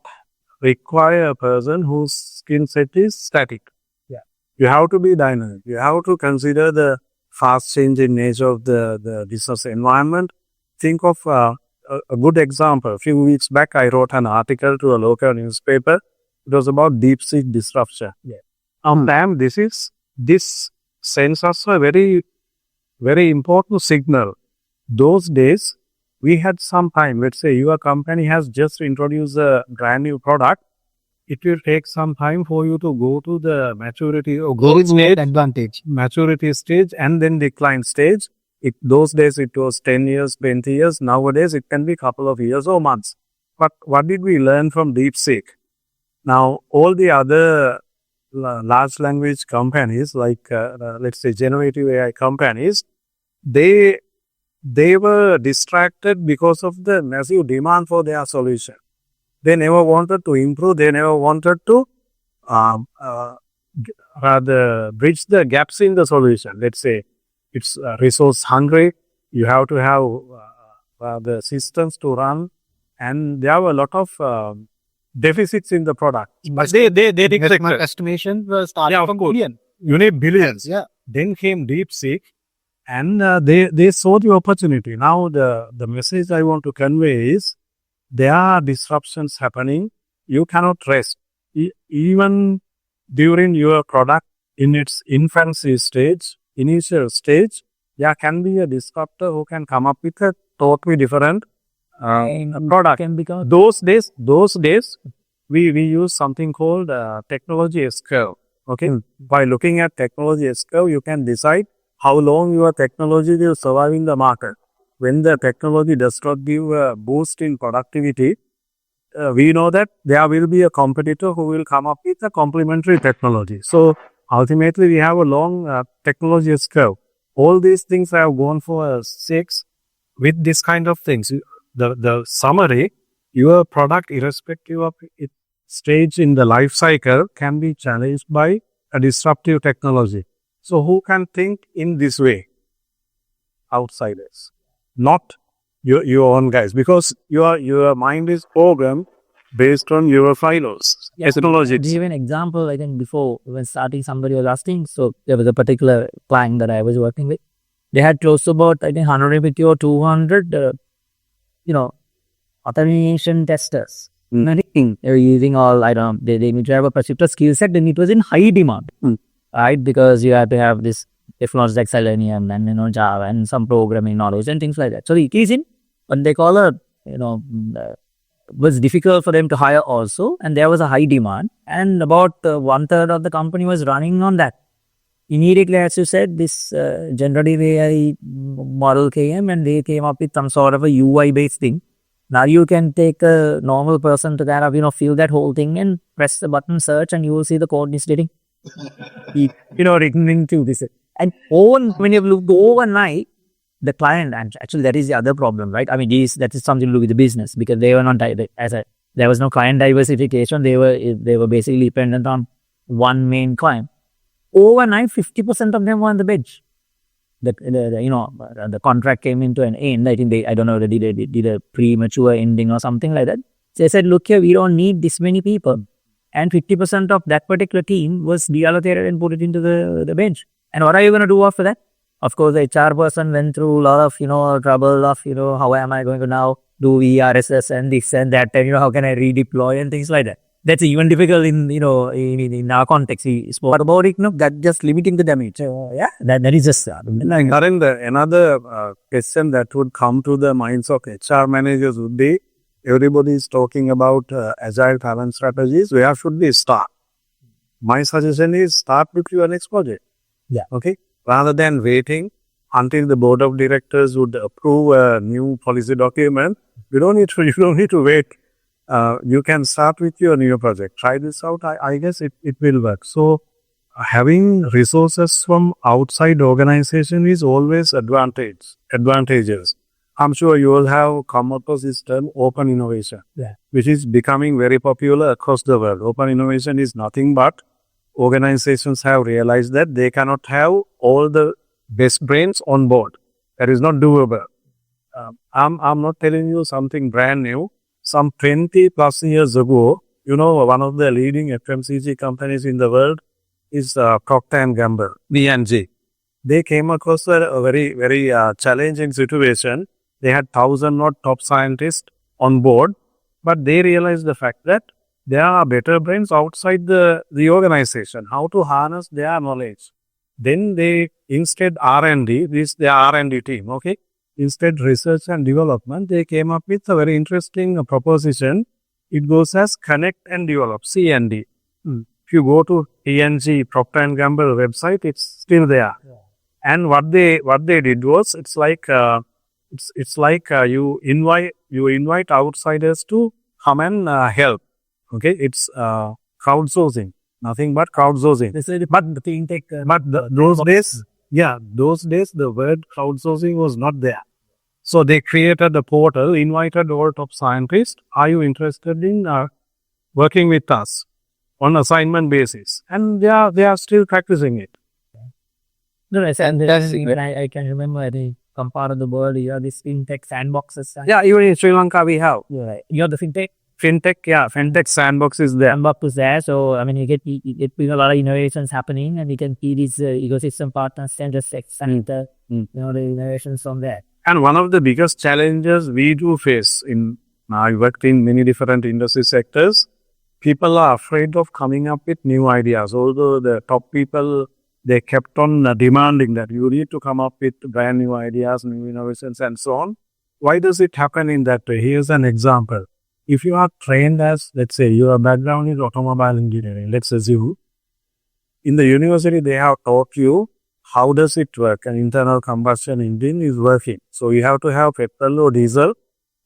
require a person whose skill set is static. Yeah. You have to be dynamic. You have to consider the fast changing nature of the business environment. Think of a good example. A few weeks back, I wrote an article to a local newspaper. It was about deep sea disruption. Yeah. Damn, this sends us a very, very important signal. Those days, we had some time. Let's say your company has just introduced a brand new product. It will take some time for you to go to the maturity or growth stage, advantage. maturity stage, and then decline stage. Those days it was 10 years, 20 years. Nowadays it can be a couple of years or months. But what did we learn from DeepSeek? Now, all the other large language companies, like let's say generative AI companies, they were distracted because of the massive demand for their solution. They never wanted to improve. They never wanted to rather bridge the gaps in the solution. Let's say it's resource hungry. You have to have the systems to run, and there were a lot of deficits in the product. But they My estimation was starting Yeah, from of course. billion. You need billions. Yeah. Then came DeepSeek, and they saw the opportunity. Now the message I want to convey is there are disruptions happening. You cannot rest. Even during your product in its infancy stage, initial stage, there can be a disruptor who can come up with a totally different product. Can become Those days, we use something called technology S-curve. Okay, by looking at technology S-curve, you can decide how long your technology will survive in the market. When the technology does not give a boost in productivity, we know that there will be a competitor who will come up with a complementary technology. So ultimately, we have a long technology S-curve. All these things have gone for 6 with this kind of things. The summary, your product, irrespective of its stage in the life cycle, can be challenged by a disruptive technology. So who can think in this way? Outsiders, not your own guys, because your mind is programmed based on your silos. To Technologies. give an example, I think before when starting, somebody was asking. So there was a particular client that I was working with. They had close to about, I think, 150 or 200, automation testers. Nothing. They were using all, I don't know, they need to have a particular skill set, and it was in high demand, right? Because you have to have this technologies like Selenium and, Java and some programming knowledge and things like that. So the key is in, when they call was difficult for them to hire also, and there was a high demand, and about 1/3 of the company was running on that. Immediately, as you said, this generative AI model came, and they came up with some sort of a UI based thing. Now you can take a normal person to kind of, fill that whole thing and press the button search, and you will see the code is getting, written into this. And when you look overnight, the client, and actually that is the other problem, right? I mean, that is something to do with the business, because they were not, there was no client diversification. They were basically dependent on one main client. Overnight, 50% of them were on the bench. The contract came into an end. I think I don't know, they did a premature ending or something like that. So they said, look here, we don't need this many people. And 50% of that particular team was reallocated and put it into the bench. And what are you going to do after that? Of course, the HR person went through a lot of, trouble of, how am I going to now do VRSS and this and that, and, how can I redeploy and things like that. That's even difficult in our context. He spoke about it, that just limiting the damage. That is just... Another question that would come to the minds of HR managers would be, everybody is talking about Agile Talent Strategies. Where should we start? My suggestion is start with your next project. Yeah. Okay. rather than waiting until the board of directors would approve a new policy document. You don't need to wait. You can start with your new project. Try this out. I guess it will work. So having resources from outside organization is always advantageous. I'm sure you will have come across this term open innovation, which is becoming very popular across the world. Open innovation is nothing but organizations have realized that they cannot have all the best brains on board. That is not doable. I'm not telling you something brand new. Some 20 plus years ago, one of the leading FMCG companies in the world is Procter & Gamble, B&G. They came across a very, very challenging situation. They had 1,000 not top scientists on board, but they realized the fact that there are better brains outside the organization, how to harness their knowledge. Then they, instead R&D, this the R&D team, okay? Instead research and development, they came up with a very interesting proposition. It goes as connect and develop, C&D. If you go to P&G, Procter & Gamble website, it's still there. Yeah. And what they did was, it's like you invite outsiders to come and help. Okay, it's crowdsourcing, nothing but crowdsourcing. But the fintech, those days the word crowdsourcing was not there. So they created a portal, invited all top scientists. Are you interested in working with us on assignment basis? And they are still practicing it. No, I can remember I think some part of the world, you have these fintech sandboxes. Yeah, even in Sri Lanka we have. Right. You have the fintech sandbox is there. Sandbox is there. So, I mean, you get a lot of innovations happening and you can see these ecosystem partners and just expand the innovations from there. And one of the biggest challenges we do face I worked in many different industry sectors. People are afraid of coming up with new ideas. Although the top people, they kept on demanding that you need to come up with brand new ideas, new innovations and so on. Why does it happen in that way? Here's an example. If you are trained as, let's say, your background is automobile engineering, let's assume, in the university they have taught you how does it work, an internal combustion engine is working. So you have to have petrol or diesel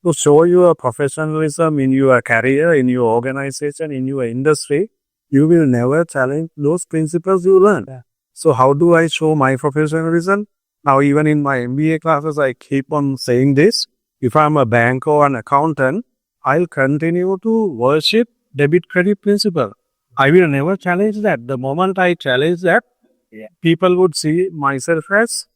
to show your professionalism in your career, in your organization, in your industry. You will never challenge those principles you learn. Yeah. So how do I show my professionalism? Now, even in my MBA classes, I keep on saying this. If I'm a banker or an accountant, I'll continue to worship debit credit principle. I will never challenge that. The moment I challenge that, people would see myself as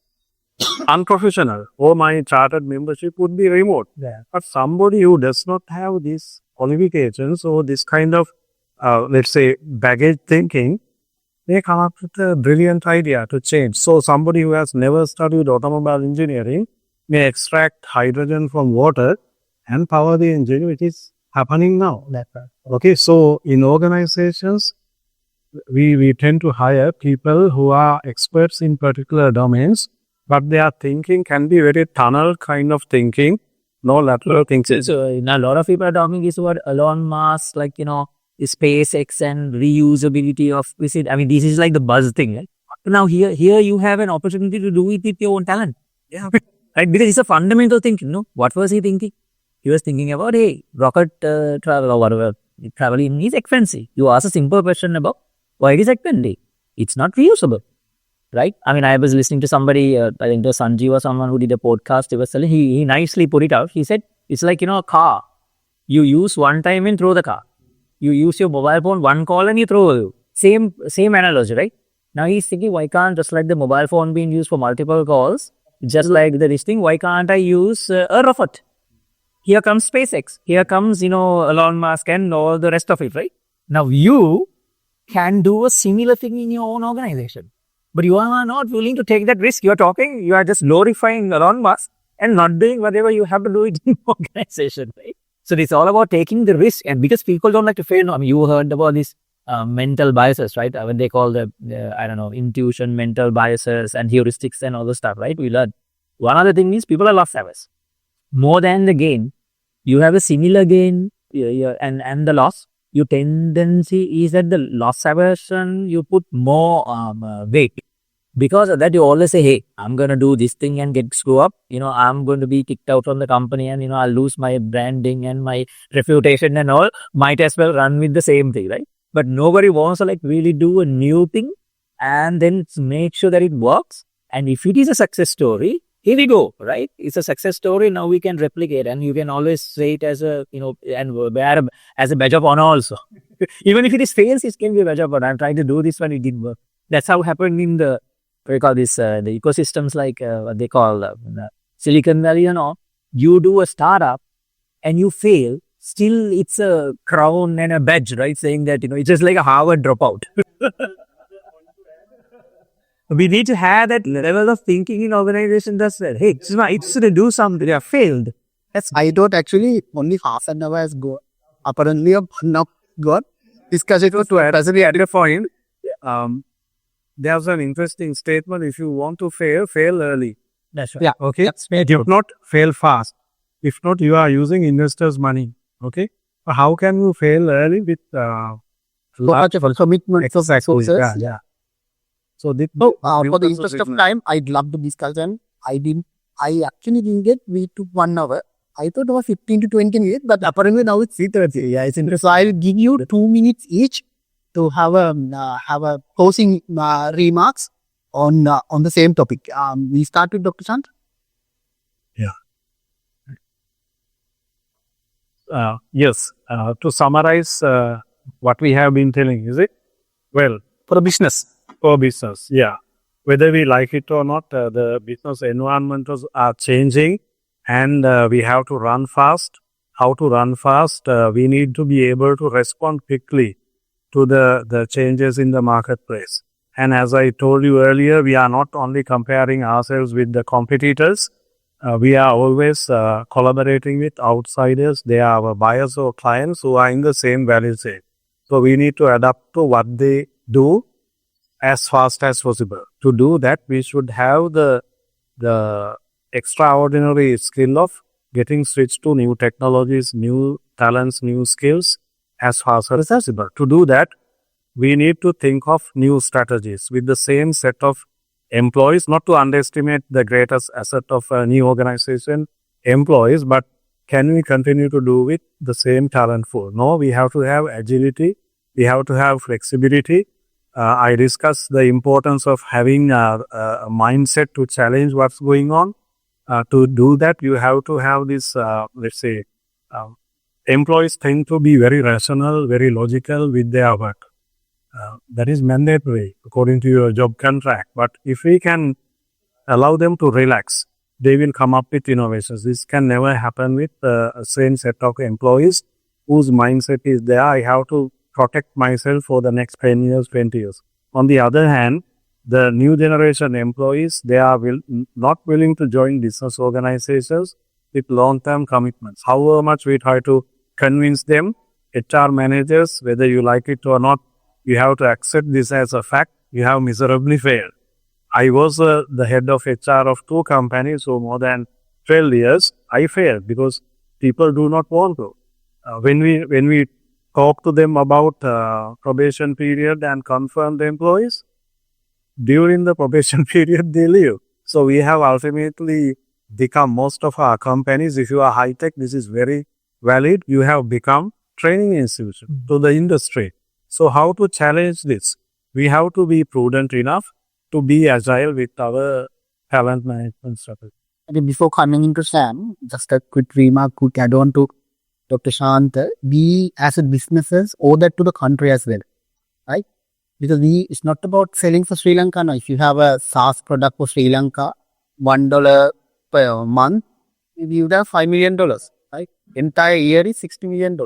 unprofessional or my chartered membership would be remote. Yeah. But somebody who does not have these qualifications or this kind of, let's say, baggage thinking, they come up with a brilliant idea to change. So somebody who has never studied automobile engineering may extract hydrogen from water and power the engine, which is happening now. Okay, so in organizations, we tend to hire people who are experts in particular domains, but their thinking can be very tunnel kind of thinking, no lateral thinking. So a lot of people are talking is about Elon Musk, like, SpaceX and reusability of visit. I mean, this is like the buzz thing, right? Now here you have an opportunity to do it with your own talent. Yeah. Right? Because it's a fundamental thinking, no? What was he thinking? He was thinking about, hey, rocket travel or whatever, traveling is expensive. You ask a simple question about why it is expensive. It's not reusable, right? I mean, I was listening to somebody, I think it was Sanjeev or someone who did a podcast. He was telling, he nicely put it out. He said, it's like, a car. You use one time and throw the car. You use your mobile phone, one call and you throw. Same analogy, right? Now he's thinking, why can't, just like the mobile phone being used for multiple calls, just like this thing, why can't I use a rocket? Here comes SpaceX. Here comes, Elon Musk and all the rest of it, right? Now you can do a similar thing in your own organization. But you are not willing to take that risk. You are just glorifying Elon Musk and not doing whatever you have to do in your organization, right? So it's all about taking the risk. And because people don't like to fail, I mean, you heard about this mental biases, right? When they call the intuition, mental biases and heuristics and all the stuff, right? We learn. One other thing is people are loss averse. More than the gain, you have a similar gain and the loss. Your tendency is that the loss aversion, you put more weight. because of that, you always say, hey, I'm going to do this thing and get screw up. I'm going to be kicked out from the company and, I'll lose my branding and my reputation and all. Might as well run with the same thing, right? But nobody wants to like really do a new thing and then make sure that it works. And if it is a success story, here we go, right? It's a success story. Now we can replicate, and you can always say it as a, and wear as a badge of honor also. Even if it is fails, it can be a badge of honor. I'm trying to do this one, it didn't work. That's how happened in the, what do you call this, the ecosystems like what they call Silicon Valley and all. You do a startup and you fail, still it's a crown and a badge, right? Saying that, it's just like a Harvard dropout. We need to have that level of thinking in organization that's well. Hey, it's to do something. They have failed. I thought actually only half an hour has gone. Apparently, a one hour gone. Discuss it was to Especially at a point, there's an interesting statement. If you want to fail, fail early. That's right. Yeah. Okay. That's If not, fail fast. If not, you are using investors' money. Okay. But how can you fail early with much of a commitment. exactly? So, Yeah. So, for the interest of time, I'd love to discuss, and I actually didn't get, we took 1 hour. I thought it was 15 to 20 minutes, but apparently now it's 3:30. Yeah, it's interesting. So I'll give you 2 minutes each to have a closing remarks on the same topic. We start with Dr. Shanta. Yes. To summarize what we have been telling, is it? Well, For a business. for business, yeah. Whether we like it or not, the business environments are changing, and we have to run fast. How to run fast? We need to be able to respond quickly to the changes in the marketplace. And as I told you earlier, we are not only comparing ourselves with the competitors, we are always collaborating with outsiders. They are our buyers or clients who are in the same value chain. So we need to adapt to what they do as fast as possible. To do that, we should have the extraordinary skill of getting switched to new technologies, new talents, new skills as fast as possible. To do that, we need to think of new strategies with the same set of employees, not to underestimate the greatest asset of a new organization, employees, but can we continue to do with the same talent pool? No, we have to have agility, we have to have flexibility. I discussed the importance of having a mindset to challenge what's going on. To do that, you have to have this, let's say, employees tend to be very rational, very logical with their work. That is mandatory according to your job contract. But if we can allow them to relax, they will come up with innovations. This can never happen with a same set of employees whose mindset is there. I have to protect myself for the next 10 years, 20 years. On the other hand, the new generation employees, they are not willing to join business organizations with long-term commitments. However much we try to convince them, HR managers, whether you like it or not, you have to accept this as a fact. You have miserably failed. I was the head of HR of 2 companies for more than 12 years. I failed because people do not want to. When we talk to them about probation period and confirm the employees, during the probation period they leave. So we have ultimately become, most of our companies, if you are high tech, this is very valid, you have become training institution to the industry. So how to challenge this? We have to be prudent enough to be agile with our talent management strategy. And before coming into Sam, just a quick remark, quick add on to Dr. Shanta. We as a businesses owe that to the country as well, right? Because it's not about selling for Sri Lanka now. If you have a SaaS product for Sri Lanka, $1 per month, you would have $5 million, right? Entire year is $60 million.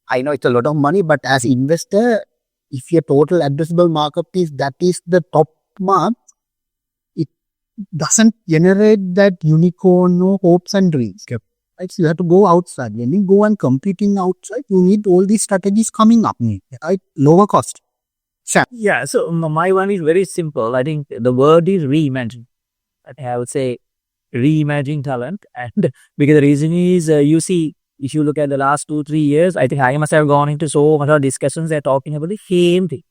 I know it's a lot of money, but as investor, if your total addressable market is the top mark, it doesn't generate that unicorn or hopes and dreams. Yep. Right? So you have to go outside. When you go and competing outside, you need all these strategies coming up, right? Lower cost. Sam. Yeah, so my one is very simple. I think the word is reimagine. I think I would say reimagine talent. And because the reason is, you see, if you look at the last 2-3 years, I think I must have gone into so much of discussions. They're talking about the same thing: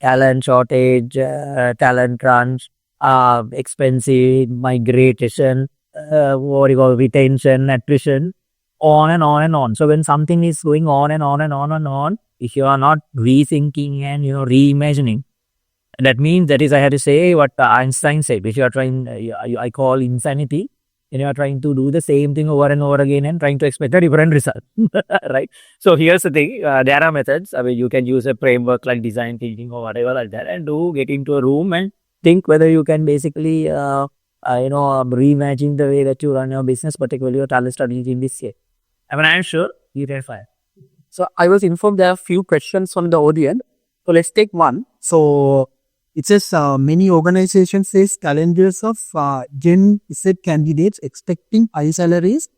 talent shortage, talent crunch. expensive, migration, what do you call retention, attrition, on and on and on. So when something is going on and on and on and on, if you are not rethinking and reimagining, that means that is, I had to say what Einstein said. If you are trying, I call insanity, and you are trying to do the same thing over and over again and trying to expect a different result, right? So here's the thing: there are methods. I mean, you can use a framework like design thinking or whatever like that, and get into a room and think whether you can basically, reimagine the way that you run your business, particularly your talent strategy in this year. I mean, I'm sure you can find. So I was informed there are a few questions from the audience. So let's take one. So it says many organizations face challenges of Gen Z candidates expecting high salaries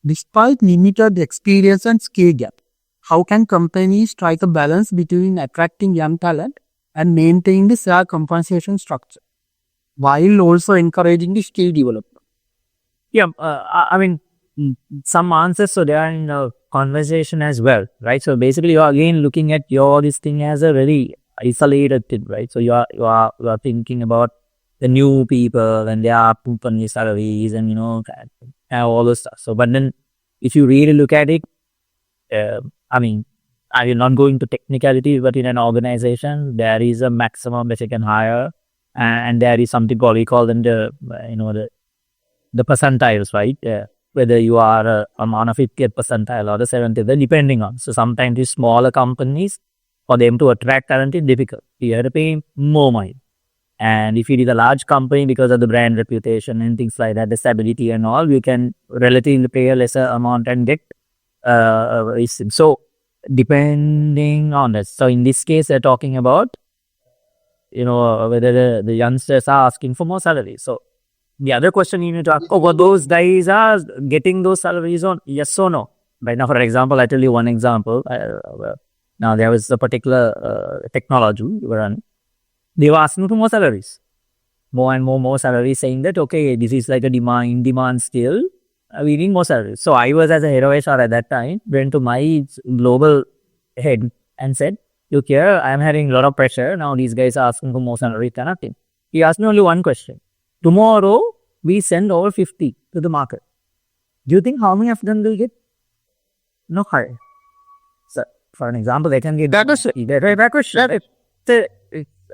despite limited experience and skill gap. How can companies strike a balance between attracting young talent and maintaining the fair compensation structure while also encouraging the skill development? Yeah, I mean, some answers, so they are in a conversation as well, right? So basically, you are again looking at this thing as a very isolated thing, right? So you are thinking about the new people and their company salaries and all those stuff. So, but then if you really look at it, I mean, I will not go into technicality, but in an organization, there is a maximum that you can hire, and there is something called, we call them the percentiles, right? Whether you are on a 50th percentile or the 70th, depending on. So sometimes these smaller companies, for them to attract talent is difficult. You have to pay more money. And if it is a large company, because of the brand reputation and things like that, the stability and all, you can relatively pay a lesser amount and get so depending on that. So in this case, they're talking about, whether the youngsters are asking for more salary. So the other question you need to ask, whether those guys are getting those salaries on, yes or no? Right now, for example, I tell you one example. Now, there was a particular technology we were running. They were asking for more salaries. More and more salaries, saying that, okay, this is like a demand still. We need more salaries. So I was, as a head of HR at that time, went to my global head and said, look here, I'm having a lot of pressure. Now these guys are asking for more salary than nothing. He asked me only one question. Tomorrow, we send over 50 to the market. Do you think how many of them will get? No higher. So, for an example, they can get that question.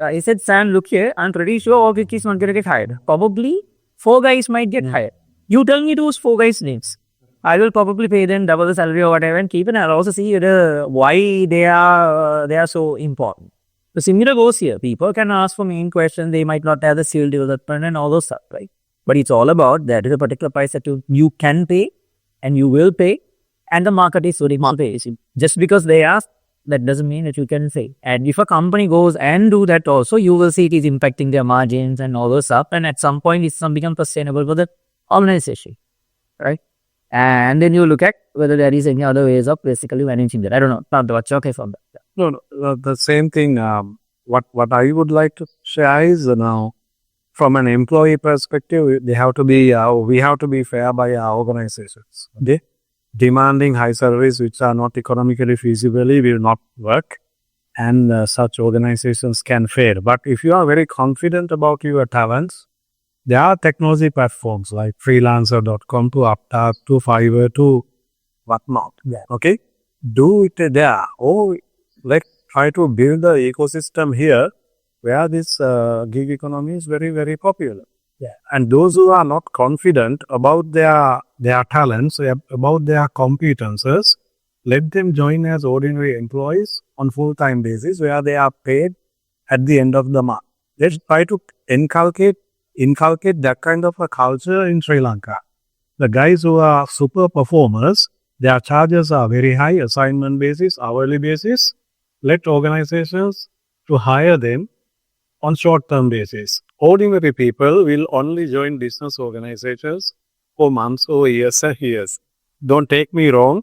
I said, Sam, look here, I'm pretty sure all 50 is not going to get hired. Probably 4 guys might get hired. You tell me those 4 guys' names. I will probably pay them double the salary or whatever and keep it. And I'll also see why they are so important. The similar goes here. People can ask for main questions. They might not have the skill development and all those stuff, right? But it's all about that is a particular price that you can pay and you will pay, and the market is willing to pay. Just because they ask, that doesn't mean that you can pay. And if a company goes and do that also, you will see it is impacting their margins and all those stuff. And at some point, it's not become sustainable for the organization, right? And then you look at whether there is any other ways of basically managing that. I don't know. Not what's okay from that. No, the same thing. What I would like to share is now, from an employee perspective, we have to be fair by our organizations. Okay? Demanding high salaries which are not economically feasibly will not work, and such organizations can fail. But if you are very confident about your talents, there are technology platforms like freelancer.com to Uptap to Fiverr to whatnot. Yeah. Okay? Do it there. Or let's try to build the ecosystem here where this gig economy is very, very popular. Yeah. And those who are not confident about their talents, about their competences, let them join as ordinary employees on full-time basis where they are paid at the end of the month. Let's try to inculcate that kind of a culture in Sri Lanka. The guys who are super performers, their charges are very high, assignment basis, hourly basis. Let organizations to hire them on short-term basis. Ordinary people will only join business organizations for months or years and years. Don't take me wrong.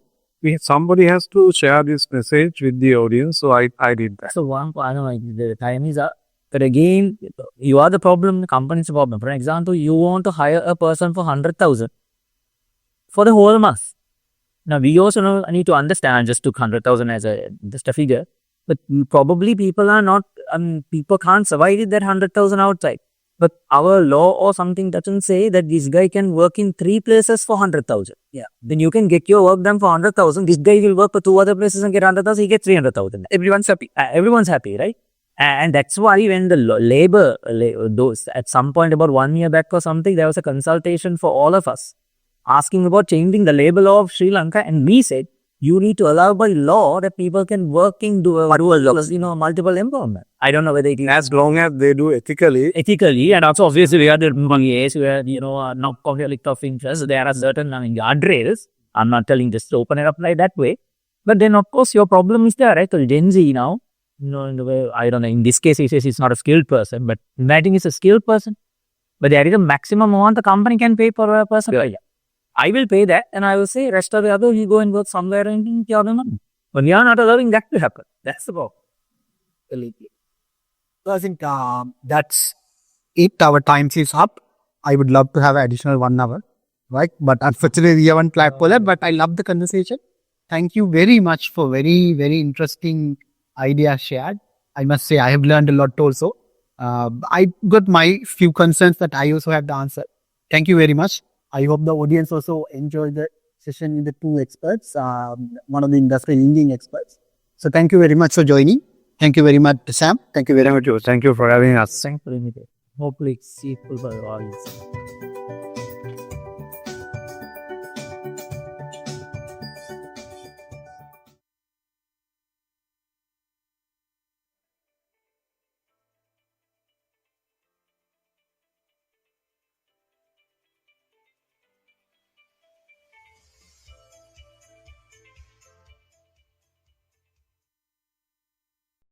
Somebody has to share this message with the audience, so I did that. So I don't know, the time is up. But again, you are the problem, the company is the problem. For example, you want to hire a person for 100,000 for the whole month. Now, we also need to understand, I just took 100,000 as just a figure, but probably people are not, people can't survive with that 100,000 outside. But our law or something doesn't say that this guy can work in 3 places for 100,000. Yeah. Then you can get your work done for 100,000. This guy will work for 2 other places and get 100,000. He gets 300,000. Everyone's happy. Everyone's happy, right? And that's why when the labor, those at some point about 1 year back or something, there was a consultation for all of us asking about changing the labor law of Sri Lanka. And we said, you need to allow by law that people can work in multiple employment. I don't know whether it is As long as they do ethically, and also obviously we are the money where not conflict of interest. There are certain guardrails. I'm not telling just to open it up like that way, but then of course your problem is there, right? So Gen Z now, in the way, I don't know. In this case, he says he's not a skilled person, but imagine he's a skilled person. But there is a maximum amount the company can pay for a person. Yeah. I will pay that, and I will say rest of the other you go and work somewhere and get other money. But we are not allowing that to happen. That's the problem. So I think that's it. Our time is up. I would love to have additional 1 hour, right? But unfortunately, we haven't planned for that. But I love the conversation. Thank you very much for very, very interesting ideas shared. I must say I have learned a lot also. I got my few concerns that I also have the answer. Thank you very much. I hope the audience also enjoyed the session with the 2 experts, one of the industry leading experts. So thank you very much for joining. Thank you very much, Sam. Thank you very much. thank you for having us. Thanks for inviting. Hopefully it's useful for the audience.